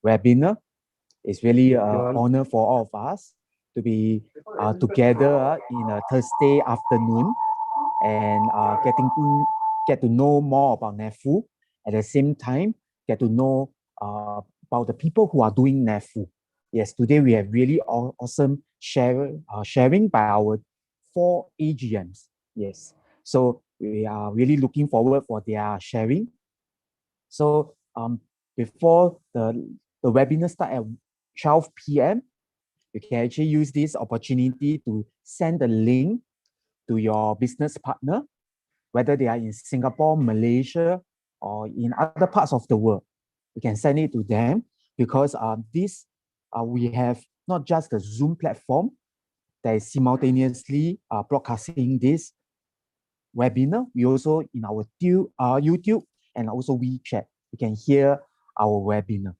webinar. It's really Yes, an Johan. honor for all of us to be together in a Thursday afternoon and get to know more about NEFU. At the same time, get to know about the people who are doing NEFU. Yes, today we have really awesome sharing by our 4 AGMs. Yes, so we are really looking forward for their sharing. So before the webinar start at 12 p.m., you can actually use this opportunity to send the link to your business partner, whether they are in Singapore, Malaysia, or in other parts of the world. You can send it to them because we have not just the Zoom platform that is simultaneously broadcasting this webinar. We also in our YouTube and also WeChat. You can hear our webinar.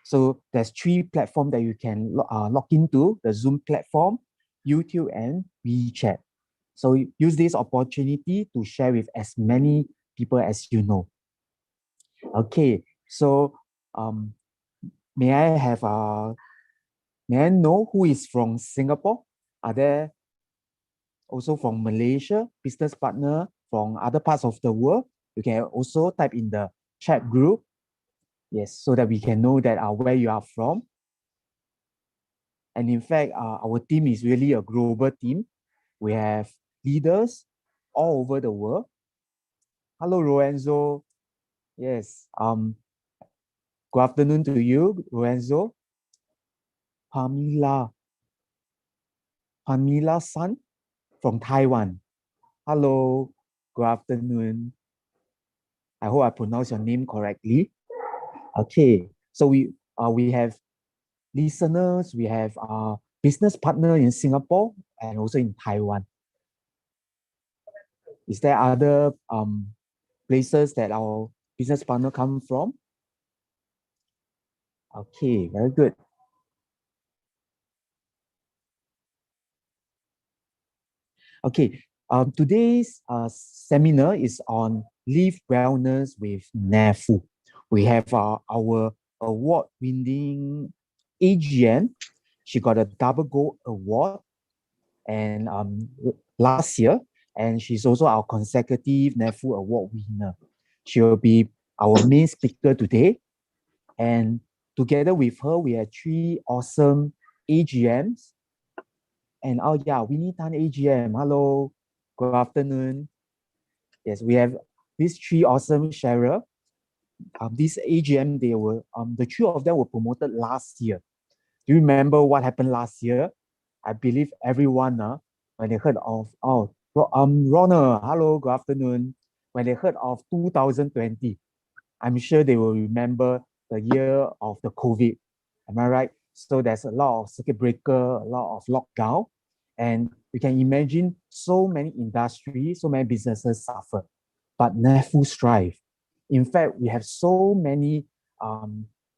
So there's 3 platforms that you can log into: the Zoom platform, YouTube, and WeChat. So use this opportunity to share with as many people as you know. Okay, so um, may I have may I know who is from Singapore? Are there also from Malaysia, business partner from other parts of the world? You can also type in the chat group. Yes, so that we can know that where you are from. And in fact, our team is really a global team. We have leaders all over the world. Hello, Lorenzo. Yes. Good afternoon to you, Lorenzo. Pamela. Pamela-san from Taiwan. Hello. Good afternoon. I hope I pronounced your name correctly. Okay. So we have listeners, we have business partner in Singapore and also in Taiwan. Is there other places that our business partner come from? Okay, very good. Okay, today's seminar is on Live Wellness with NEFU. We have our award-winning AGM. She got a double gold award and last year, and she's also our consecutive NEFU award winner. She will be our main speaker today, and together with her, we have 3 awesome AGMs. And oh yeah, Winnie Tan AGM. Hello, good afternoon. Yes, we have these 3 awesome sharer. This AGM, they were the 3 of them were promoted last year. Do you remember what happened last year? I believe everyone, when they heard of Ronald, hello, good afternoon. When they heard of 2020, I'm sure they will remember the year of the COVID. Am I right? So there's a lot of circuit breaker, a lot of lockdown, and you can imagine so many industries, so many businesses suffer, but NEFU strive. In fact, we have so many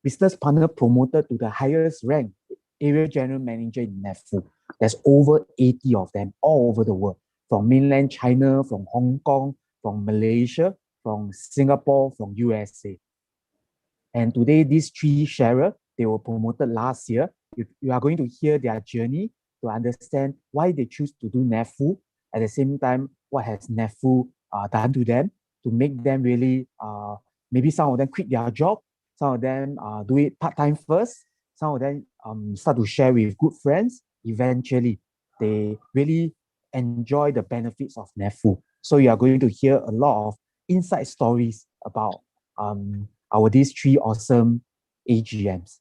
business partner promoted to the highest rank, area general manager in NEFU. There's over 80 of them all over the world, from mainland China, from Hong Kong, from Malaysia, from Singapore, from USA. And today, these 3 sharers, they were promoted last year. You are going to hear their journey to understand why they choose to do NEFU. At the same time, what has NEFU done to them to make them really, maybe some of them quit their job, some of them do it part-time first, some of them start to share with good friends. Eventually, they really enjoy the benefits of NEFU. So you are going to hear a lot of inside stories about these 3 awesome AGMs.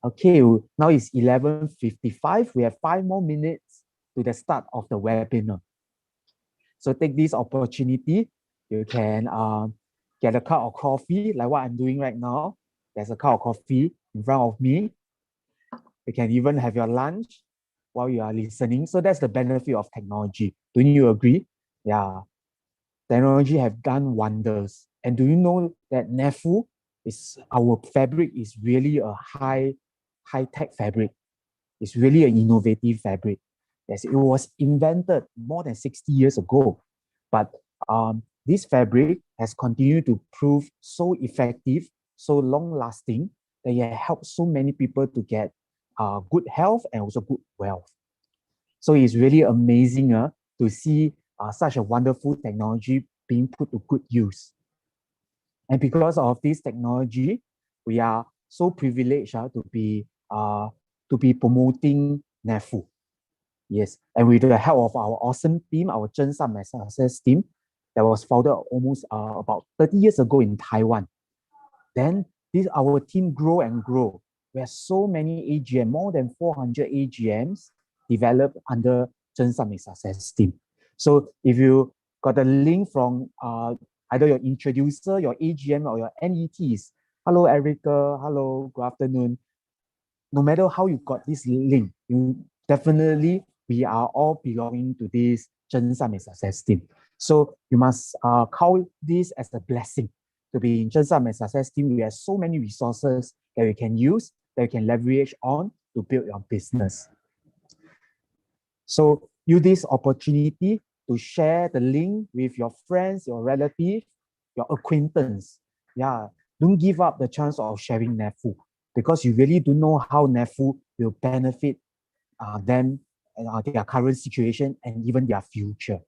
Okay, now it's 11:55. We have 5 more minutes to the start of the webinar. So take this opportunity. You can get a cup of coffee, like what I'm doing right now. There's a cup of coffee in front of me. You can even have your lunch while you are listening. So that's the benefit of technology. Don't you agree? Yeah. Technology have done wonders. And do you know that NEFU is our fabric is really a high-tech fabric. It's really an innovative fabric. Yes, it was invented more than 60 years ago. But this fabric has continued to prove so effective, so long lasting that it helps so many people to get good health and also good wealth. So it's really amazing to see such a wonderful technology being put to good use. And because of this technology, we are so privileged to be promoting NEFU. Yes, and with the help of our awesome team, our Zhenshan My Success team, that was founded almost about 30 years ago in Taiwan. Then our team grow and grow. We have so many AGM, more than 400 AGMs developed under Zhenshan My Success team. So if you got a link from either your introducer, your AGM, or your NETs, hello Erica, hello, good afternoon. No matter how you got this link, you definitely, we are all belonging to this Zhenshan My Success team. So you must count this as a blessing to be in Zhenshan My Success team. We have so many resources that we can use, that we can leverage on to build your business. So use this opportunity to share the link with your friends, your relatives, your acquaintance. Yeah, don't give up the chance of sharing NEFU, because you really don't know how NEFU will benefit them and their current situation and even their future.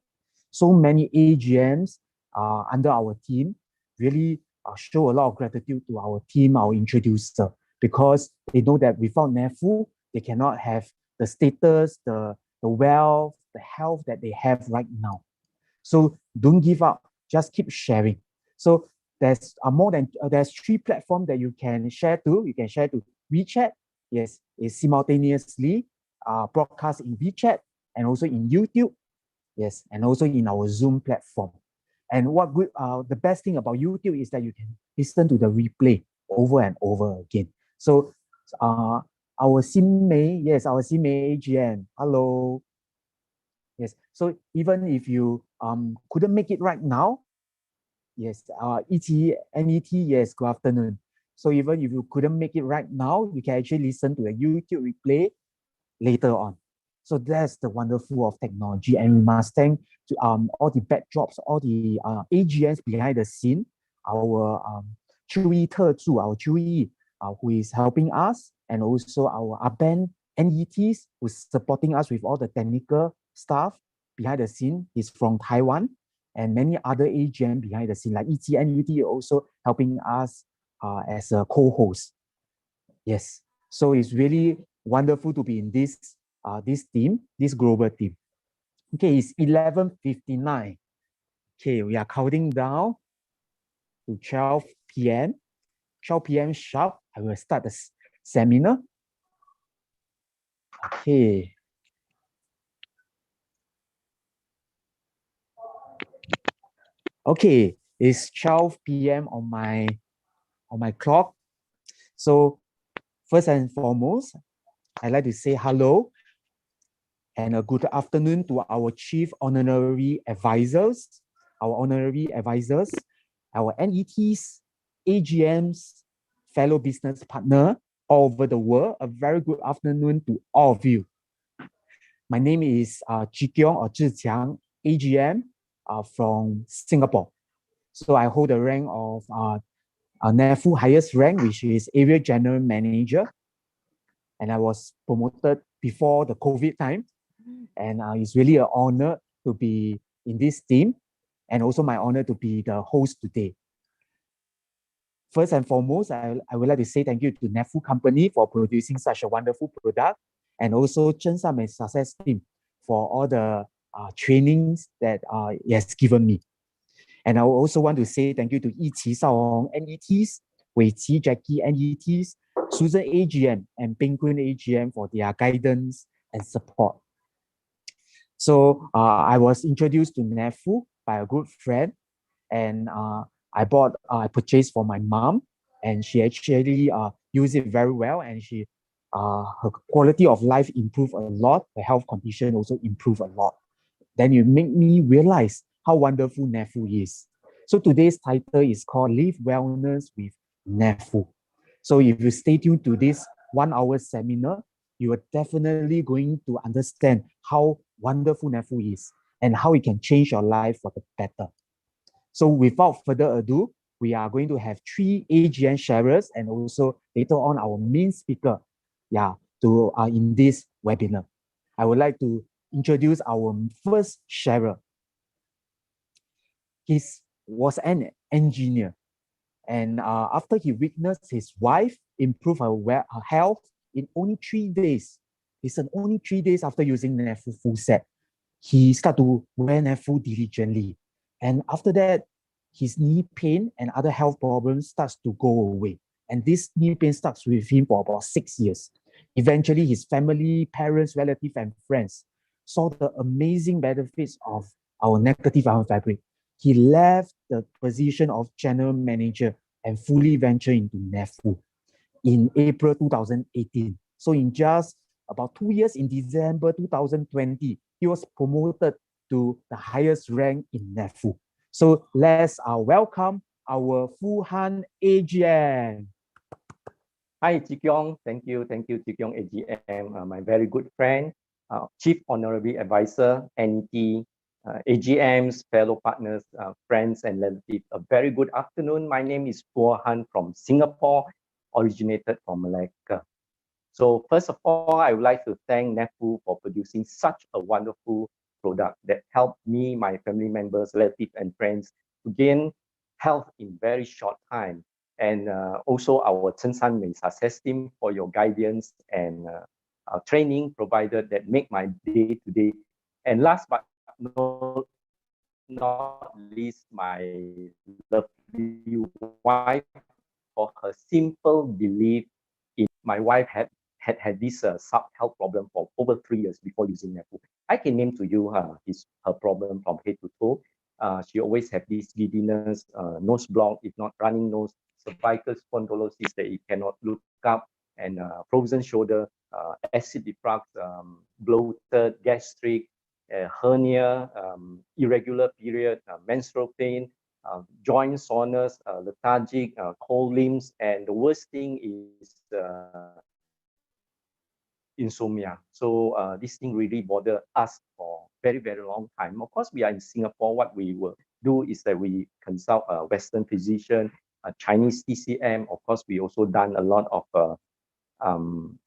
So many AGMs under our team really show a lot of gratitude to our team, our introducer, because they know that without NEFU, they cannot have the status, the wealth, the health that they have right now. So don't give up, just keep sharing. So there's there's 3 platforms that you can share to. You can share to WeChat. Yes, it's simultaneously broadcast in WeChat and also in YouTube. Yes, and also in our Zoom platform. And the best thing about YouTube is that you can listen to the replay over and over again. So our Simei, yes, our Simei AGM, hello. Yes, so even if you couldn't make it right now, yes, NET, yes, good afternoon. So even if you couldn't make it right now, you can actually listen to a YouTube replay later on. So that's the wonderful of technology, and we must thank to all the backdrops, all the AGMs behind the scene, our Chewy Tezu, our Chewy, who is helping us, and also our Aben NETs, who's supporting us with all the technical staff behind the scene. Is from Taiwan, and many other AGM behind the scene, like ET also helping us as a co-host. Yes, so it's really wonderful to be in this team, this global team. Okay, it's 11:59. Okay, we are counting down to 12 p.m. 12 p.m. sharp. I will start the seminar. Okay. Okay, it's 12 p.m. on my clock. So first and foremost, I'd like to say hello and a good afternoon to our chief honorary advisors, our NETs, AGMs, fellow business partner all over the world. A very good afternoon to all of you. My name is Ji Kiong or Zhi Qiang, AGM from Singapore. So I hold the rank of NEFU highest rank, which is Area General Manager. And I was promoted before the COVID time. And it's really an honor to be in this team, and also my honor to be the host today. First and foremost, I would like to say thank you to NEFU company for producing such a wonderful product, and also Zhenshan My Success team for all the trainings that it has given me. And I also want to say thank you to Yiqi Shaohong NETs, Wei Qi Jackie NETs, Susan AGM, and Ping Kun AGM for their guidance and support. So I was introduced to NEFU by a good friend, and I purchased for my mom, and she actually used it very well, and her quality of life improved a lot. The health condition also improved a lot. Then you make me realize how wonderful NEFU is. So today's title is called Live Wellness with NEFU. So if you stay tuned to this 1-hour seminar, you are definitely going to understand how wonderful NEFU is and how it can change your life for the better. So without further ado, we are going to have 3 AGM sharers and also later on our main speaker, in this webinar. I would like to introduce our first sharer. He was an engineer, and after he witnessed his wife improve her health in only 3 days, listen, only 3 days after using NAFU full set, he started to wear NAFU diligently. And after that, his knee pain and other health problems starts to go away. And this knee pain starts with him for about 6 years. Eventually, his family, parents, relatives, and friends saw the amazing benefits of our negative ion fabric. He left the position of general manager and fully ventured into NAFU in April 2018. So in just about 2 years, in December 2020, he was promoted to the highest rank in NAFU. So let's welcome our Fu Han AGM. Hi, Chee Kiong. Thank you, Chee Kiong AGM, my very good friend, Chief Honorary Advisor, NET, AGMs, fellow partners, friends, and relatives. A very good afternoon. My name is Fu Han from Singapore, originated from Malacca. So first of all, I would like to thank NAFU for producing such a wonderful product that helped me, my family members, relatives, and friends to gain health in very short time. And also our Chen San Mei success team for your guidance and training provided that make my day to day. And last but not least, my lovely wife for her simple belief in. My wife had this health problem for over 3 years before using NAFU. I can name to you her problem from head to toe. She always had this giddiness, nose block, if not running nose, cervical spondylosis that it cannot look up, and frozen shoulder, acid reflux, bloated, gastric, hernia, irregular period, menstrual pain, joint soreness, lethargic, cold limbs, and the worst thing is insomnia. So this thing really bothered us for very, very long time. Of course, we are in Singapore. What we will do is that we consult a Western physician, a Chinese TCM. Of course, we also done a lot of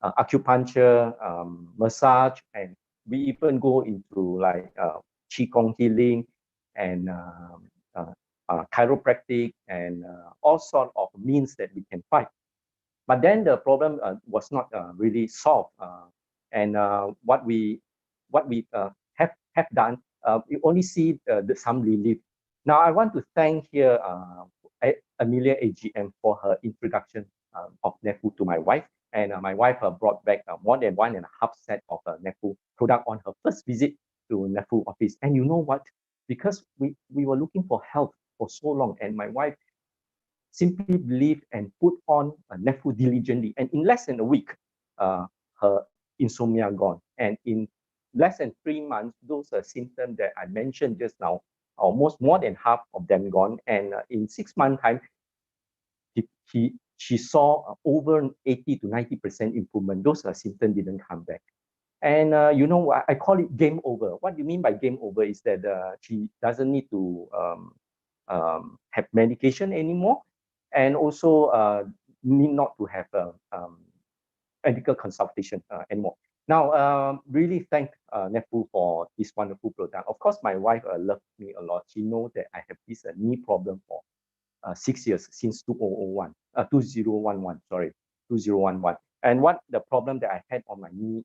acupuncture, massage, and we even go into like Qigong healing and chiropractic and all sort of means that we can fight. But then the problem was not really solved. And what we have done, we only see some relief. Now I want to thank here Amelia AGM for her introduction of NAFU to my wife. And my wife brought back more than 1.5 set of NAFU product on her first visit to NAFU office. And you know what? Because we were looking for health for so long, and my wife simply believed and put on NAFU diligently. And in less than a week, her insomnia gone. And in less than 3 months, those symptoms that I mentioned just now, almost more than half of them gone. And in 6 months' time, she saw over 80 to 90% improvement. Those symptoms didn't come back. And you know, I call it game over. What do you mean by game over is that she doesn't need to have medication anymore, and also need not to have medical consultation anymore. Now, really thank NAFU for this wonderful product. Of course, my wife loves me a lot. She knows that I have this knee problem for 6 years, since 2011, sorry, 2011. And what the problem that I had on my knee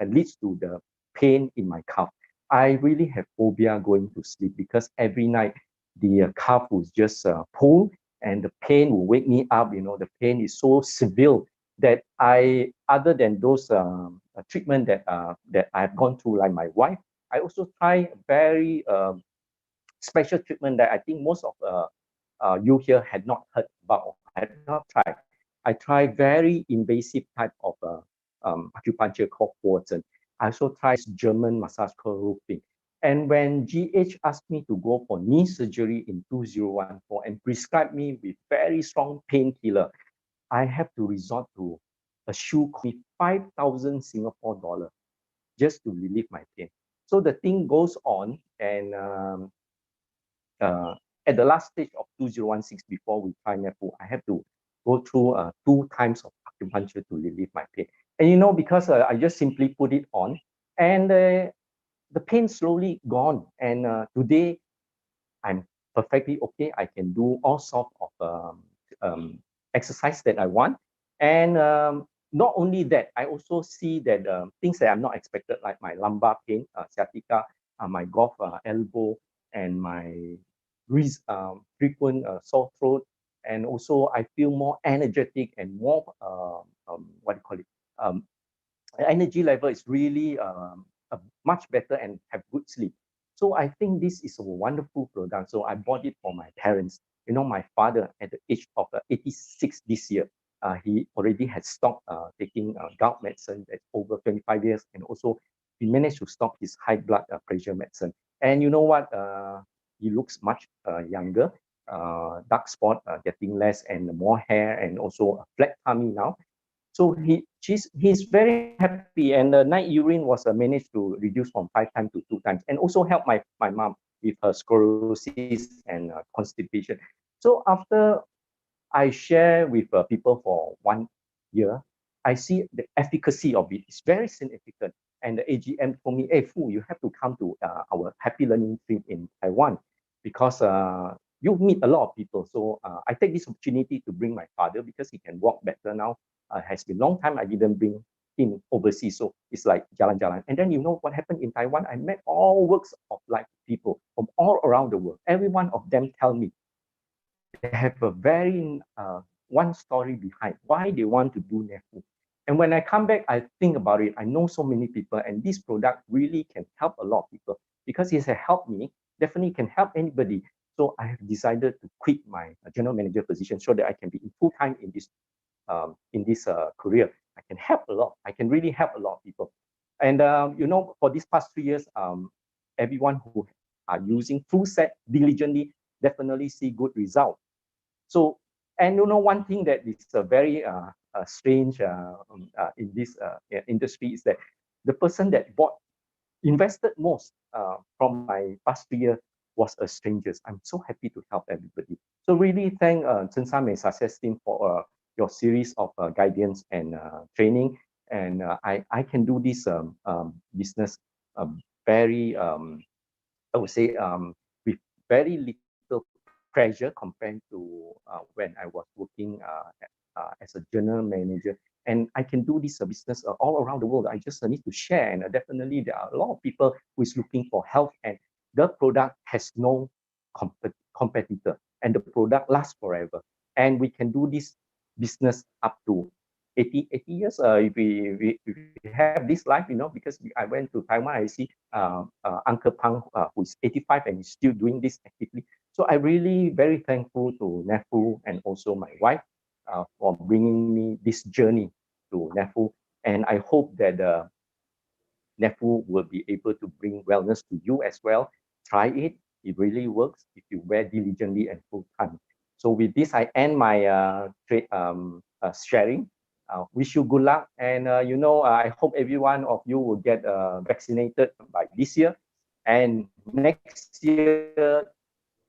and leads to the pain in my calf. I really have phobia going to sleep because every night the calf will just pull and the pain will wake me up. You know, the pain is so severe that other than those treatment that I've gone through, like my wife, I also try very special treatment that I think most of you here had not heard about or had not tried. I tried very invasive type of acupuncture called Wharton. I also tried German massage called Rupping. And when GH asked me to go for knee surgery in 2014 and prescribed me with very strong painkiller, I have to resort to a shoe cost 5,000 Singapore dollar just to relieve my pain. So the thing goes on, and at the last stage of 2016, before we try NEFU, I have to go through 2 times of acupuncture to relieve my pain. And you know, because I just simply put it on, and the pain slowly gone. And today, I'm perfectly okay. I can do all sorts of exercise that I want. And not only that, I also see that things that I'm not expected, like my lumbar pain, sciatica, my golf elbow, and my frequent sore throat. And also, I feel more energetic and more, what do you call it? Energy level is really much better and have good sleep. So I think this is a wonderful product. So I bought it for my parents. You know, my father at the age of 86 this year, he already has stopped taking gout medicine that's over 25 years. And also he managed to stop his high blood pressure medicine. And you know what? He looks much younger, dark spot getting less and more hair and also a flat tummy now. So he's very happy, and the night urine was managed to reduce from 5 times to 2 times, and also help my mom with her sclerosis and constipation. So after I share with people for 1 year, I see the efficacy of it. It's very significant. And the AGM told me, hey, Fu, you have to come to our Happy Learning Trip in Taiwan because you meet a lot of people. So I take this opportunity to bring my father because he can walk better now. Has been a long time I didn't bring him overseas. So it's like jalan-jalan. And then you know what happened in Taiwan? I met all works of life people from all around the world. Every one of them tell me they have a very one story behind why they want to do NEFU. And when I come back, I think about it. I know so many people, and this product really can help a lot of people because it has helped me. Definitely can help anybody. So I have decided to quit my general manager position so that I can be in full time in this career. I can help a lot. I can really help a lot of people. And you know, for these past 3 years, everyone who are using full set diligently definitely see good result. So, and you know, one thing that is very strange in this industry is that the person that invested most from my past 3 years was a stranger. I'm so happy to help everybody. So really thank Chen Sam and Success Team for your series of guidance and training. And I can do this business very, I would say, with very little pressure compared to when I was working as a general manager. And I can do this business all around the world. I just need to share. And definitely there are a lot of people who is looking for help, and the product has no competitor, and the product lasts forever. And we can do this business up to 80 years if we have this life, you know, because I went to Taiwan, I see Uncle Pang who's 85 and he's still doing this actively. So I really very thankful to NEFU and also my wife for bringing me this journey to NEFU. And I hope that NEFU will be able to bring wellness to you as well. Try it. It really works if you wear diligently and full time. So with this, I end my sharing. Wish you good luck. And, you know, I hope every one of you will get vaccinated by this year. And next year,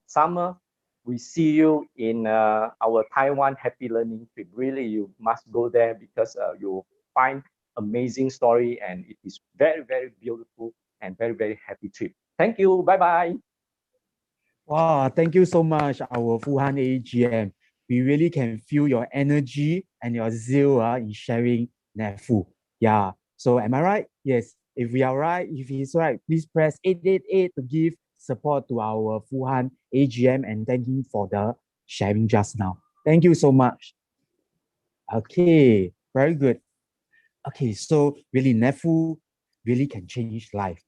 summer, we see you in our Taiwan Happy Learning Trip. Really, you must go there because you'll find amazing story, and it is very, very beautiful and very, very happy trip. Thank you. Bye-bye. Wow, thank you so much, our Fuhan AGM. We really can feel your energy and your zeal in sharing NEFU. Yeah. So am I right? Yes. If we are right, if he's right, please press 888 to give support to our Fuhan AGM and thank him for the sharing just now. Thank you so much. Okay, very good. Okay, so really NEFU really can change life.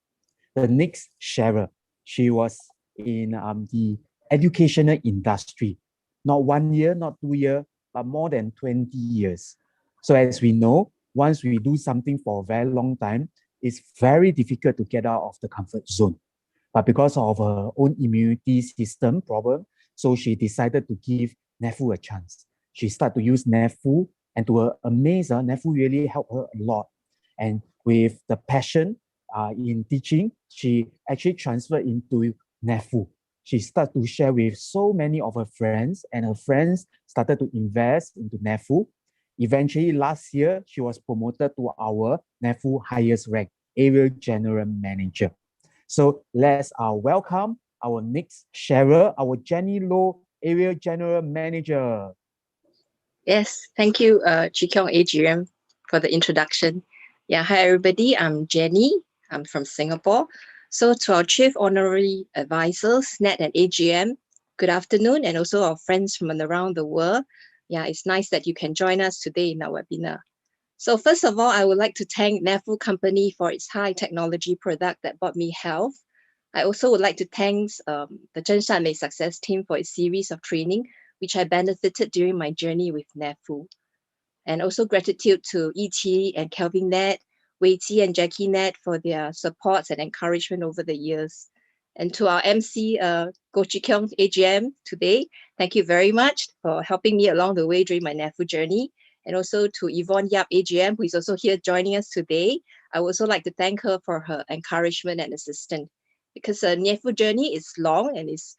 The next sharer, she was in the educational industry, not 1 year, not 2 years, but more than 20 years. So as we know, once we do something for a very long time, it's very difficult to get out of the comfort zone. But because of her own immunity system problem, so she decided to give NEFU a chance. She started to use NEFU, and to her amaze, NEFU really helped her a lot. And with the passion in teaching, she actually transferred into NEFU. she started to share with so many of her friends, and her friends started to invest into NEFU. Eventually, last year, she was promoted to our NEFU highest rank, Area General Manager. So let's welcome our next sharer, our Jenny Low, Area General Manager. Yes, thank you, Chee Kiong AGM, for the introduction. Yeah, hi everybody, I'm Jenny. I'm from Singapore. So to our Chief Honorary Advisors, NET and AGM, good afternoon, and also our friends from around the world. Yeah, it's nice that you can join us today in our webinar. So first of all, I would like to thank NEFU Company for its high technology product that brought me health. I also would like to thank the Zhen Shan Mei Success Team for its series of training, which I benefited during my journey with NEFU. And also gratitude to E.T. and Kelvin Net, Wei Qi and Jackie Net for their support and encouragement over the years. And to our MC, Goh Chee Kiong AGM today, thank you very much for helping me along the way during my NEFU journey. And also to Yvonne Yap AGM, who is also here joining us today. I would also like to thank her for her encouragement and assistance, because the NEFU journey is long and it's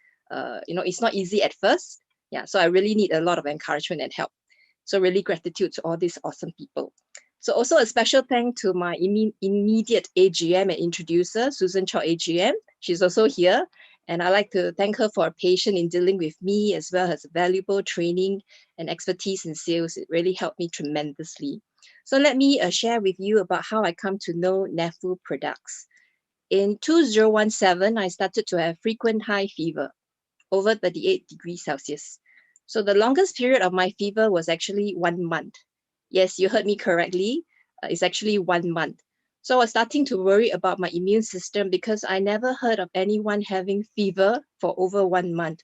not easy at first. Yeah, so I really need a lot of encouragement and help. So really gratitude to all these awesome people. So also a special thank to my immediate AGM and introducer, Susan Chok AGM. She's also here. And I'd like to thank her for her patience in dealing with me, as well as valuable training and expertise in sales. It really helped me tremendously. So let me share with you about how I come to know NEFU products. In 2017, I started to have frequent high fever, over 38 degrees Celsius. So the longest period of my fever was actually 1 month. Yes, you heard me correctly. It's actually 1 month. So I was starting to worry about my immune system because I never heard of anyone having fever for over 1 month.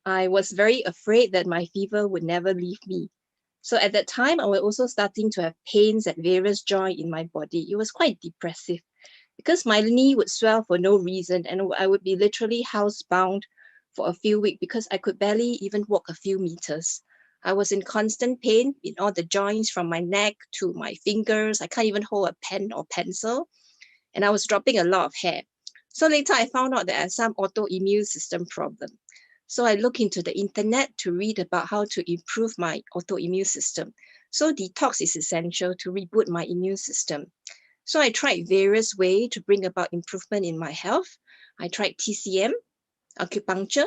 I was very afraid that my fever would never leave me. So at that time, I was also starting to have pains at various joints in my body. It was quite depressive because my knee would swell for no reason, and I would be literally housebound for a few weeks because I could barely even walk a few meters. I was in constant pain in all the joints from my neck to my fingers. I can't even hold a pen or pencil, and I was dropping a lot of hair. So later I found out that I had some autoimmune system problem. So I looked into the internet to read about how to improve my autoimmune system. So detox is essential to reboot my immune system. So I tried various ways to bring about improvement in my health. I tried TCM, acupuncture,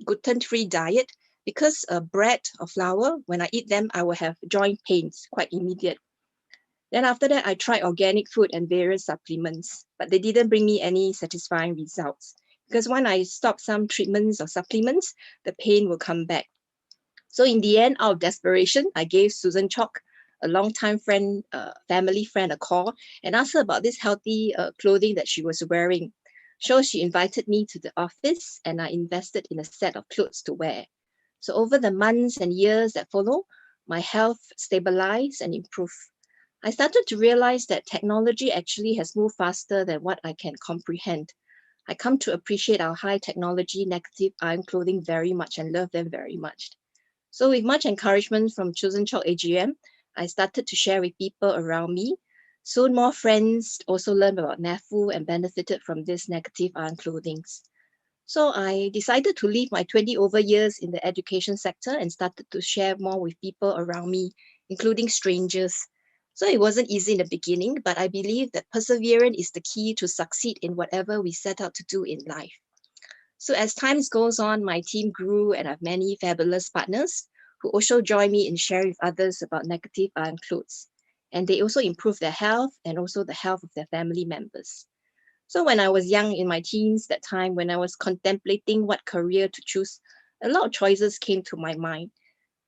gluten-free diet, because bread or flour, when I eat them, I will have joint pains quite immediate. Then after that, I tried organic food and various supplements, but they didn't bring me any satisfying results, because when I stopped some treatments or supplements, the pain will come back. So in the end, out of desperation, I gave Susan Chok, a longtime friend, family friend, a call and asked her about this healthy clothing that she was wearing. So she invited me to the office and I invested in a set of clothes to wear. So over the months and years that follow, my health stabilized and improved. I started to realize that technology actually has moved faster than what I can comprehend. I come to appreciate our high technology negative iron clothing very much and love them very much. So with much encouragement from Susan Chok AGM, I started to share with people around me. Soon more friends also learned about NEFU and benefited from this negative iron clothing. So I decided to leave my 20 over years in the education sector and started to share more with people around me, including strangers. So it wasn't easy in the beginning, but I believe that perseverance is the key to succeed in whatever we set out to do in life. So as time goes on, my team grew and I have many fabulous partners who also join me in sharing with others about negative iron clothes. And they also improve their health and also the health of their family members. So when I was young in my teens, that time when I was contemplating what career to choose, a lot of choices came to my mind.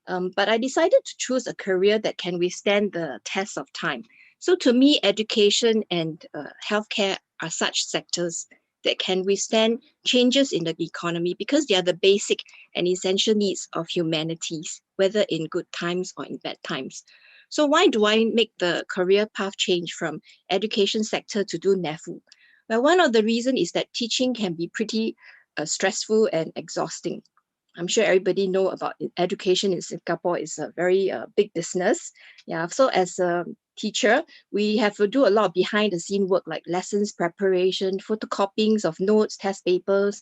But I decided to choose a career that can withstand the test of time. So to me, education and healthcare are such sectors that can withstand changes in the economy because they are the basic and essential needs of humanities, whether in good times or in bad times. So why do I make the career path change from education sector to do NEFU? Well, one of the reasons is that teaching can be pretty stressful and exhausting. I'm sure everybody know about it. Education in Singapore is a very big business. Yeah, so as a teacher, we have to do a lot of behind the scene work like lessons preparation, photocopyings of notes, test papers,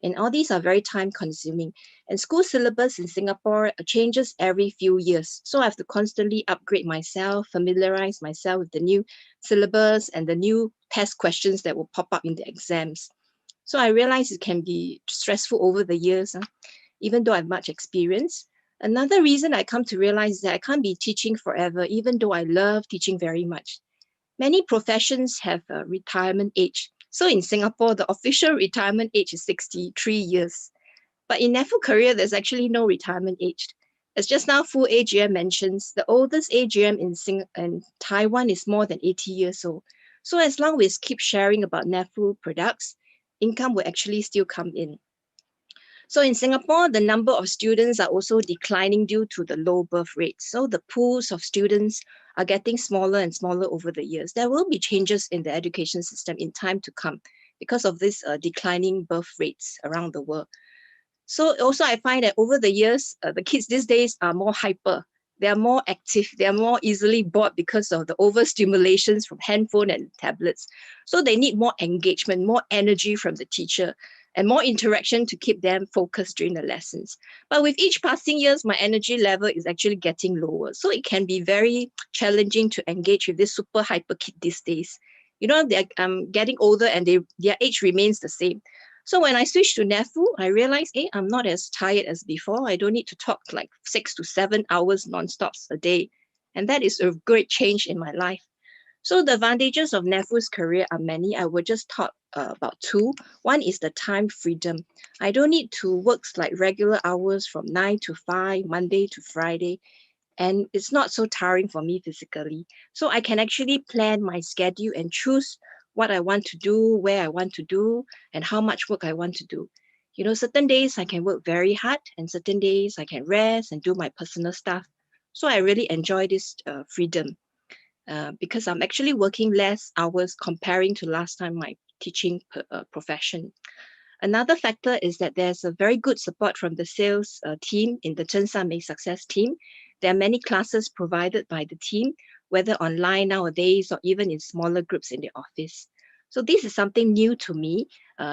And all these are very time consuming. And school syllabus in Singapore changes every few years. So I have to constantly upgrade myself, familiarize myself with the new syllabus and the new test questions that will pop up in the exams. So I realize it can be stressful over the years, even though I have much experience. Another reason I come to realize is that I can't be teaching forever, even though I love teaching very much. Many professions have a retirement age. So in Singapore, the official retirement age is 63 years. But in NEFU career, there's actually no retirement age. As just now Full AGM mentions, the oldest AGM in Taiwan is more than 80 years old. So as long as we keep sharing about NEFU products, income will actually still come in. So in Singapore, the number of students are also declining due to the low birth rate. So the pools of students are getting smaller and smaller over the years. There will be changes in the education system in time to come because of this declining birth rates around the world. So also I find that over the years, the kids these days are more hyper. They are more active. They are more easily bored because of the overstimulations from handphone and tablets. So they need more engagement, more energy from the teacher, and more interaction to keep them focused during the lessons. But with each passing years, my energy level is actually getting lower. So it can be very challenging to engage with this super hyper kid these days. You know, they're getting older and their age remains the same. So when I switched to NEFU, I realized, I'm not as tired as before. I don't need to talk like 6 to 7 hours nonstop a day. And that is a great change in my life. So the advantages of NEFU's career are many. I will just talk about two. One is the time freedom. I don't need to work like regular hours from 9 to 5, Monday to Friday. And it's not so tiring for me physically. So I can actually plan my schedule and choose what I want to do, where I want to do, and how much work I want to do. You know, certain days I can work very hard and certain days I can rest and do my personal stuff. So I really enjoy this freedom because I'm actually working less hours comparing to last time my teaching profession. Another factor is that there's a very good support from the sales team in the Chen San Mei Success team. There are many classes provided by the team, whether online nowadays or even in smaller groups in the office. So this is something new to me,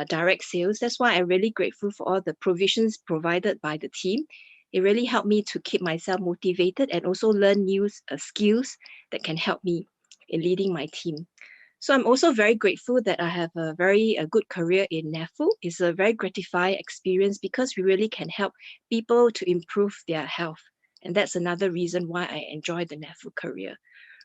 direct sales. That's why I'm really grateful for all the provisions provided by the team. It really helped me to keep myself motivated and also learn new skills that can help me in leading my team. So I'm also very grateful that I have a very good career in NEFU. It's a very gratifying experience because we really can help people to improve their health. And that's another reason why I enjoy the NEFU career.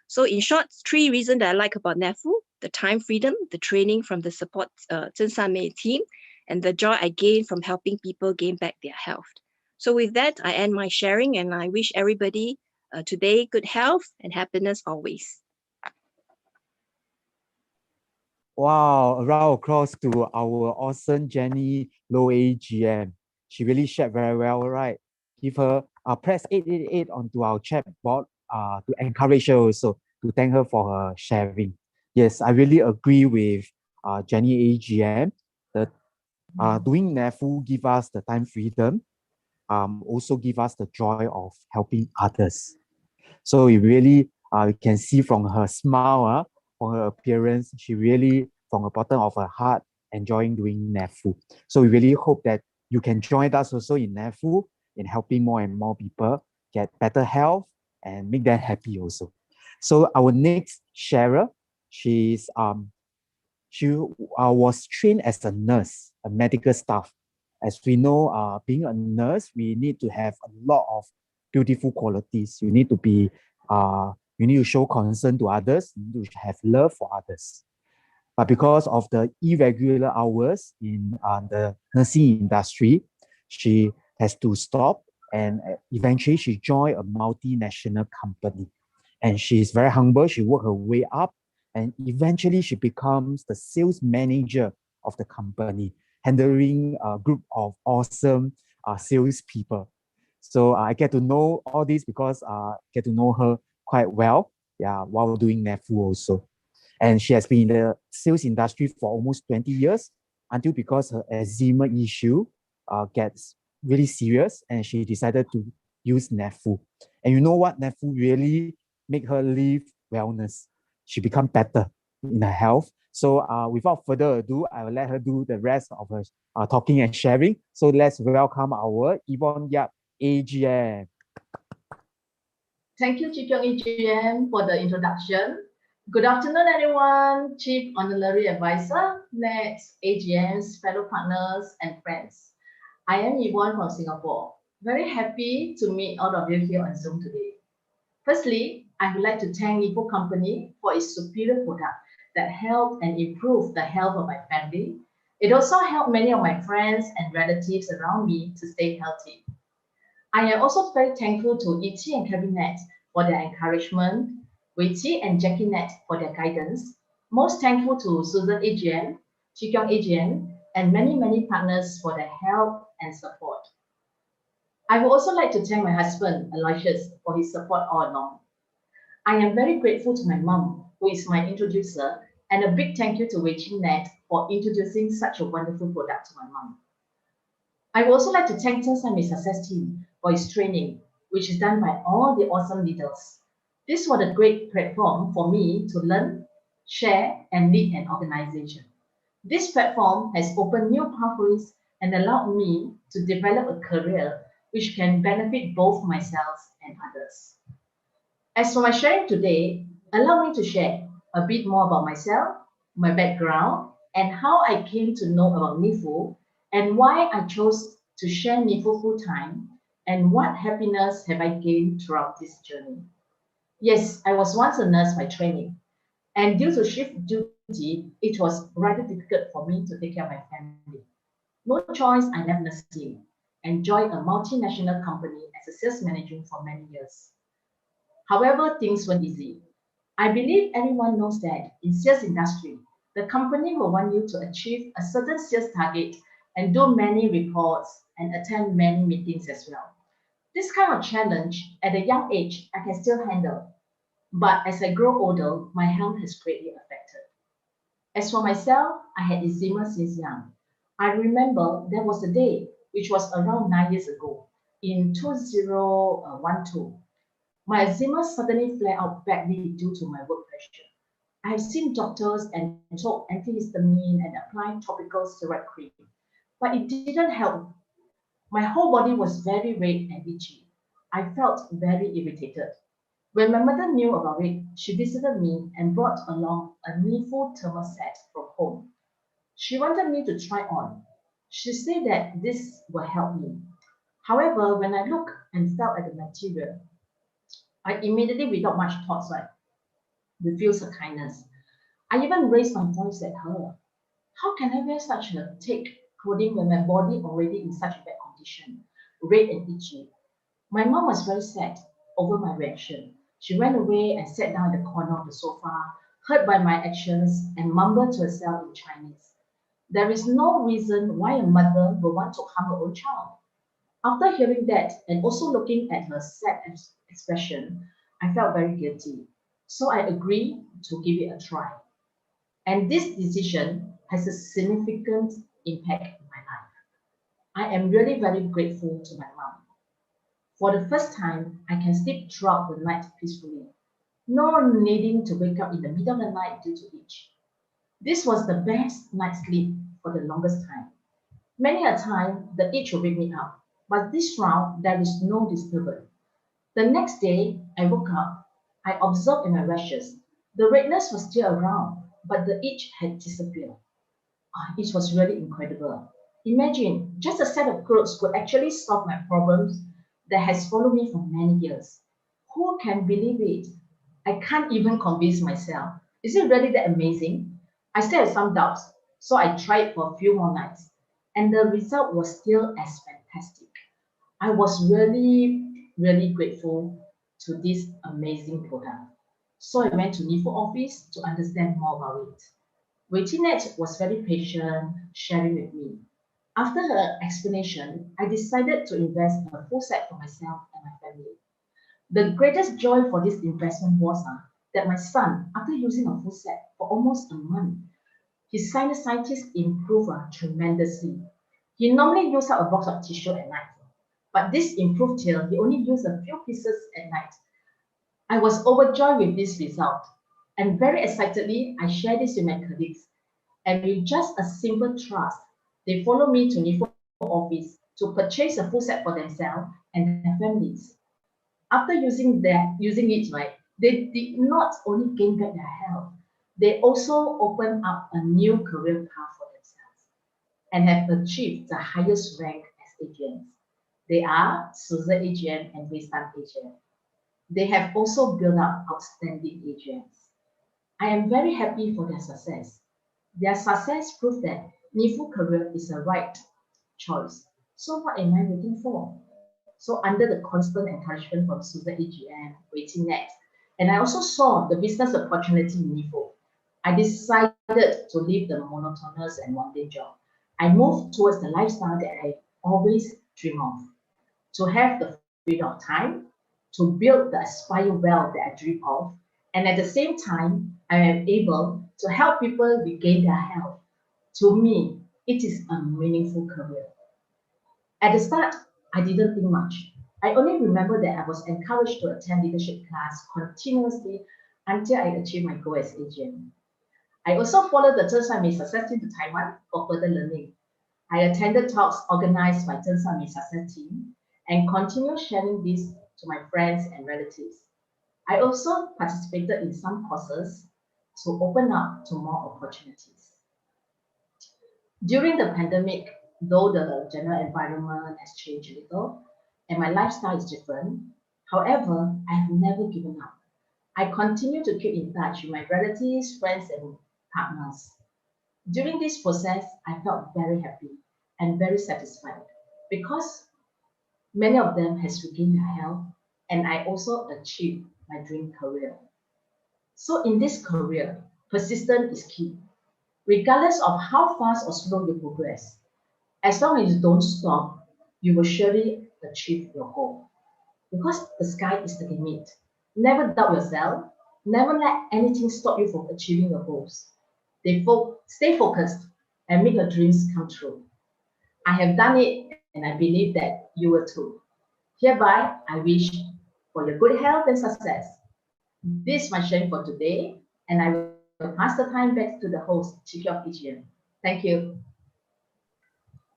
So in short, 3 reasons that I like about NEFU: the time freedom, the training from the support Chen San Mei team, and the joy I gain from helping people gain back their health. So with that, I end my sharing and I wish everybody today good health and happiness always. Wow, a round of applause to our awesome Jenny Low AGM. She really shared very well, right? Give her press 888 onto our chat board to encourage her also, to thank her for her sharing. Yes, I really agree with Jenny AGM that doing NEFU give us the time freedom, also give us the joy of helping others. So it really, you can see from her smile, from her appearance, she really, from the bottom of her heart, enjoying doing NEFU. So we really hope that you can join us also in NEFU, in helping more and more people get better health and make them happy also. So our next sharer, she was trained as a nurse, a medical staff. As we know, being a nurse, we need to have a lot of beautiful qualities. You need to show concern to others. You need to have love for others. But because of the irregular hours in the nursing industry, she has to stop, and eventually she joined a multinational company. And she's very humble. She worked her way up, and eventually she becomes the sales manager of the company, handling a group of awesome salespeople. So I get to know all this because I get to know her quite well, while doing NEFU also. And she has been in the sales industry for almost 20 years, until because her eczema issue gets really serious, and she decided to use NEFU. And you know what? NEFU really make her live wellness. She become better in her health. So without further ado, I will let her do the rest of her talking and sharing. So let's welcome our Yvonne Yap, AGM. Thank you, Chee Kiong AGM, for the introduction. Good afternoon, everyone. Chief Honorary Advisor, NETS, AGM's fellow partners and friends. I am Yvonne from Singapore. Very happy to meet all of you here on Zoom today. Firstly, I would like to thank NIFU Company for its superior product that helped and improved the health of my family. It also helped many of my friends and relatives around me to stay healthy. I am also very thankful to ET and Cabinet for their encouragement, Wei Qi and Jackie Net for their guidance. Most thankful to Susan AGM, Chee Kiong AGM, and many partners for their help and support. I would also like to thank my husband, Aloysius, for his support all along. I am very grateful to my mom, who is my introducer, and a big thank you to Wei Qi Net for introducing such a wonderful product to my mom. I would also like to thank Tencent Success Team for its training, which is done by all the awesome leaders. This was a great platform for me to learn, share, and lead an organization. This platform has opened new pathways and allowed me to develop a career which can benefit both myself and others. As for my sharing today, allow me to share a bit more about myself, my background, and how I came to know about NIFU, and why I chose to share NIFU full-time, and what happiness have I gained throughout this journey. Yes, I was once a nurse by training, and due to shift duty, it was rather difficult for me to take care of my family. No choice, I left nursing and joined a multinational company as a sales manager for many years. However, things weren't easy. I believe everyone knows that in sales industry, the company will want you to achieve a certain sales target and do many reports and attend many meetings as well. This kind of challenge at a young age, I can still handle. But as I grow older, my health has greatly affected. As for myself, I had eczema since young. I remember there was a day, which was around 9 years ago, in 2012. My eczema suddenly flared out badly due to my work pressure. I have seen doctors and took antihistamine and applied topical steroid cream, but it didn't help. My whole body was very red and itchy. I felt very irritated. When my mother knew about it, she visited me and brought along a NIFU thermal set from home. She wanted me to try on. She said that this will help me. However, when I looked and felt at the material, I immediately, without much thoughts, refused her kindness. I even raised my voice at her. How can I wear such a thick clothing when my body already in such a bad condition, red and itchy? My mom was very sad over my reaction. She went away and sat down in the corner of the sofa, hurt by my actions, and mumbled to herself in Chinese. There is no reason why a mother will want to harm her own child. After hearing that and also looking at her sad expression, I felt very guilty. So I agreed to give it a try. And this decision has a significant impact in my life. I am really very grateful to my mom. For the first time, I can sleep throughout the night peacefully, no needing to wake up in the middle of the night due to itch. This was the best night's sleep for the longest time. Many a time, the itch will wake me up, but this round, there is no disturbance. The next day, I woke up. I observed in my rashes. The redness was still around, but the itch had disappeared. It was really incredible. Imagine, just a set of clothes could actually solve my problems that has followed me for many years. Who can believe it? I can't even convince myself. Is it really that amazing? I still have some doubts, so I tried for a few more nights, and the result was still as fantastic. I was really grateful to this amazing product. So I went to NIFU office to understand more about it. Wei Qi Net was very patient, sharing with me. After her explanation, I decided to invest in a full set for myself and my family. The greatest joy for this investment was that my son, after using a full set for almost a month, his sinusitis improved tremendously. He normally used up a box of tissue at night, but this improved till he only used a few pieces at night. I was overjoyed with this result. And very excitedly, I share this with my colleagues. And with just a simple trust, they follow me to NIFO office to purchase a full set for themselves and their families. After using it, right, they did not only gain back their health, they also opened up a new career path for themselves and have achieved the highest rank as AGMs. They are Susan AGM and Waystan AGM. They have also built up outstanding AGMs. I am very happy for their success. Their success proves that NIFU career is the right choice. So what am I waiting for? So under the constant encouragement from Susan AGM, Waiting Next, and I also saw the business opportunity in NIFU, I decided to leave the monotonous and mundane job. I moved towards the lifestyle that I always dream of, to have the freedom of time, to build the aspire wealth that I dream of, and at the same time, I am able to help people regain their health. To me, it is a meaningful career. At the start, I didn't think much. I only remember that I was encouraged to attend leadership class continuously until I achieved my goal as AGM. I also followed the Zheng Shuai Mei Success Team to Taiwan for further learning. I attended talks organized by Zheng Shuai Mei Success Team and continue sharing this to my friends and relatives. I also participated in some courses to open up to more opportunities. During the pandemic, though the general environment has changed a little and my lifestyle is different, however, I have never given up. I continue to keep in touch with my relatives, friends, and partners. During this process, I felt very happy and very satisfied because many of them has regained their health and I also achieved my dream career. So in this career, persistence is key. Regardless of how fast or slow you progress, as long as you don't stop, you will surely achieve your goal. Because the sky is the limit. Never doubt yourself. Never let anything stop you from achieving your goals. Stay focused and make your dreams come true. I have done it and I believe that you will too. Hereby, I wish for your good health and success. This is my sharing for today, and I will pass the time back to the host, Chief of EGM. Thank you.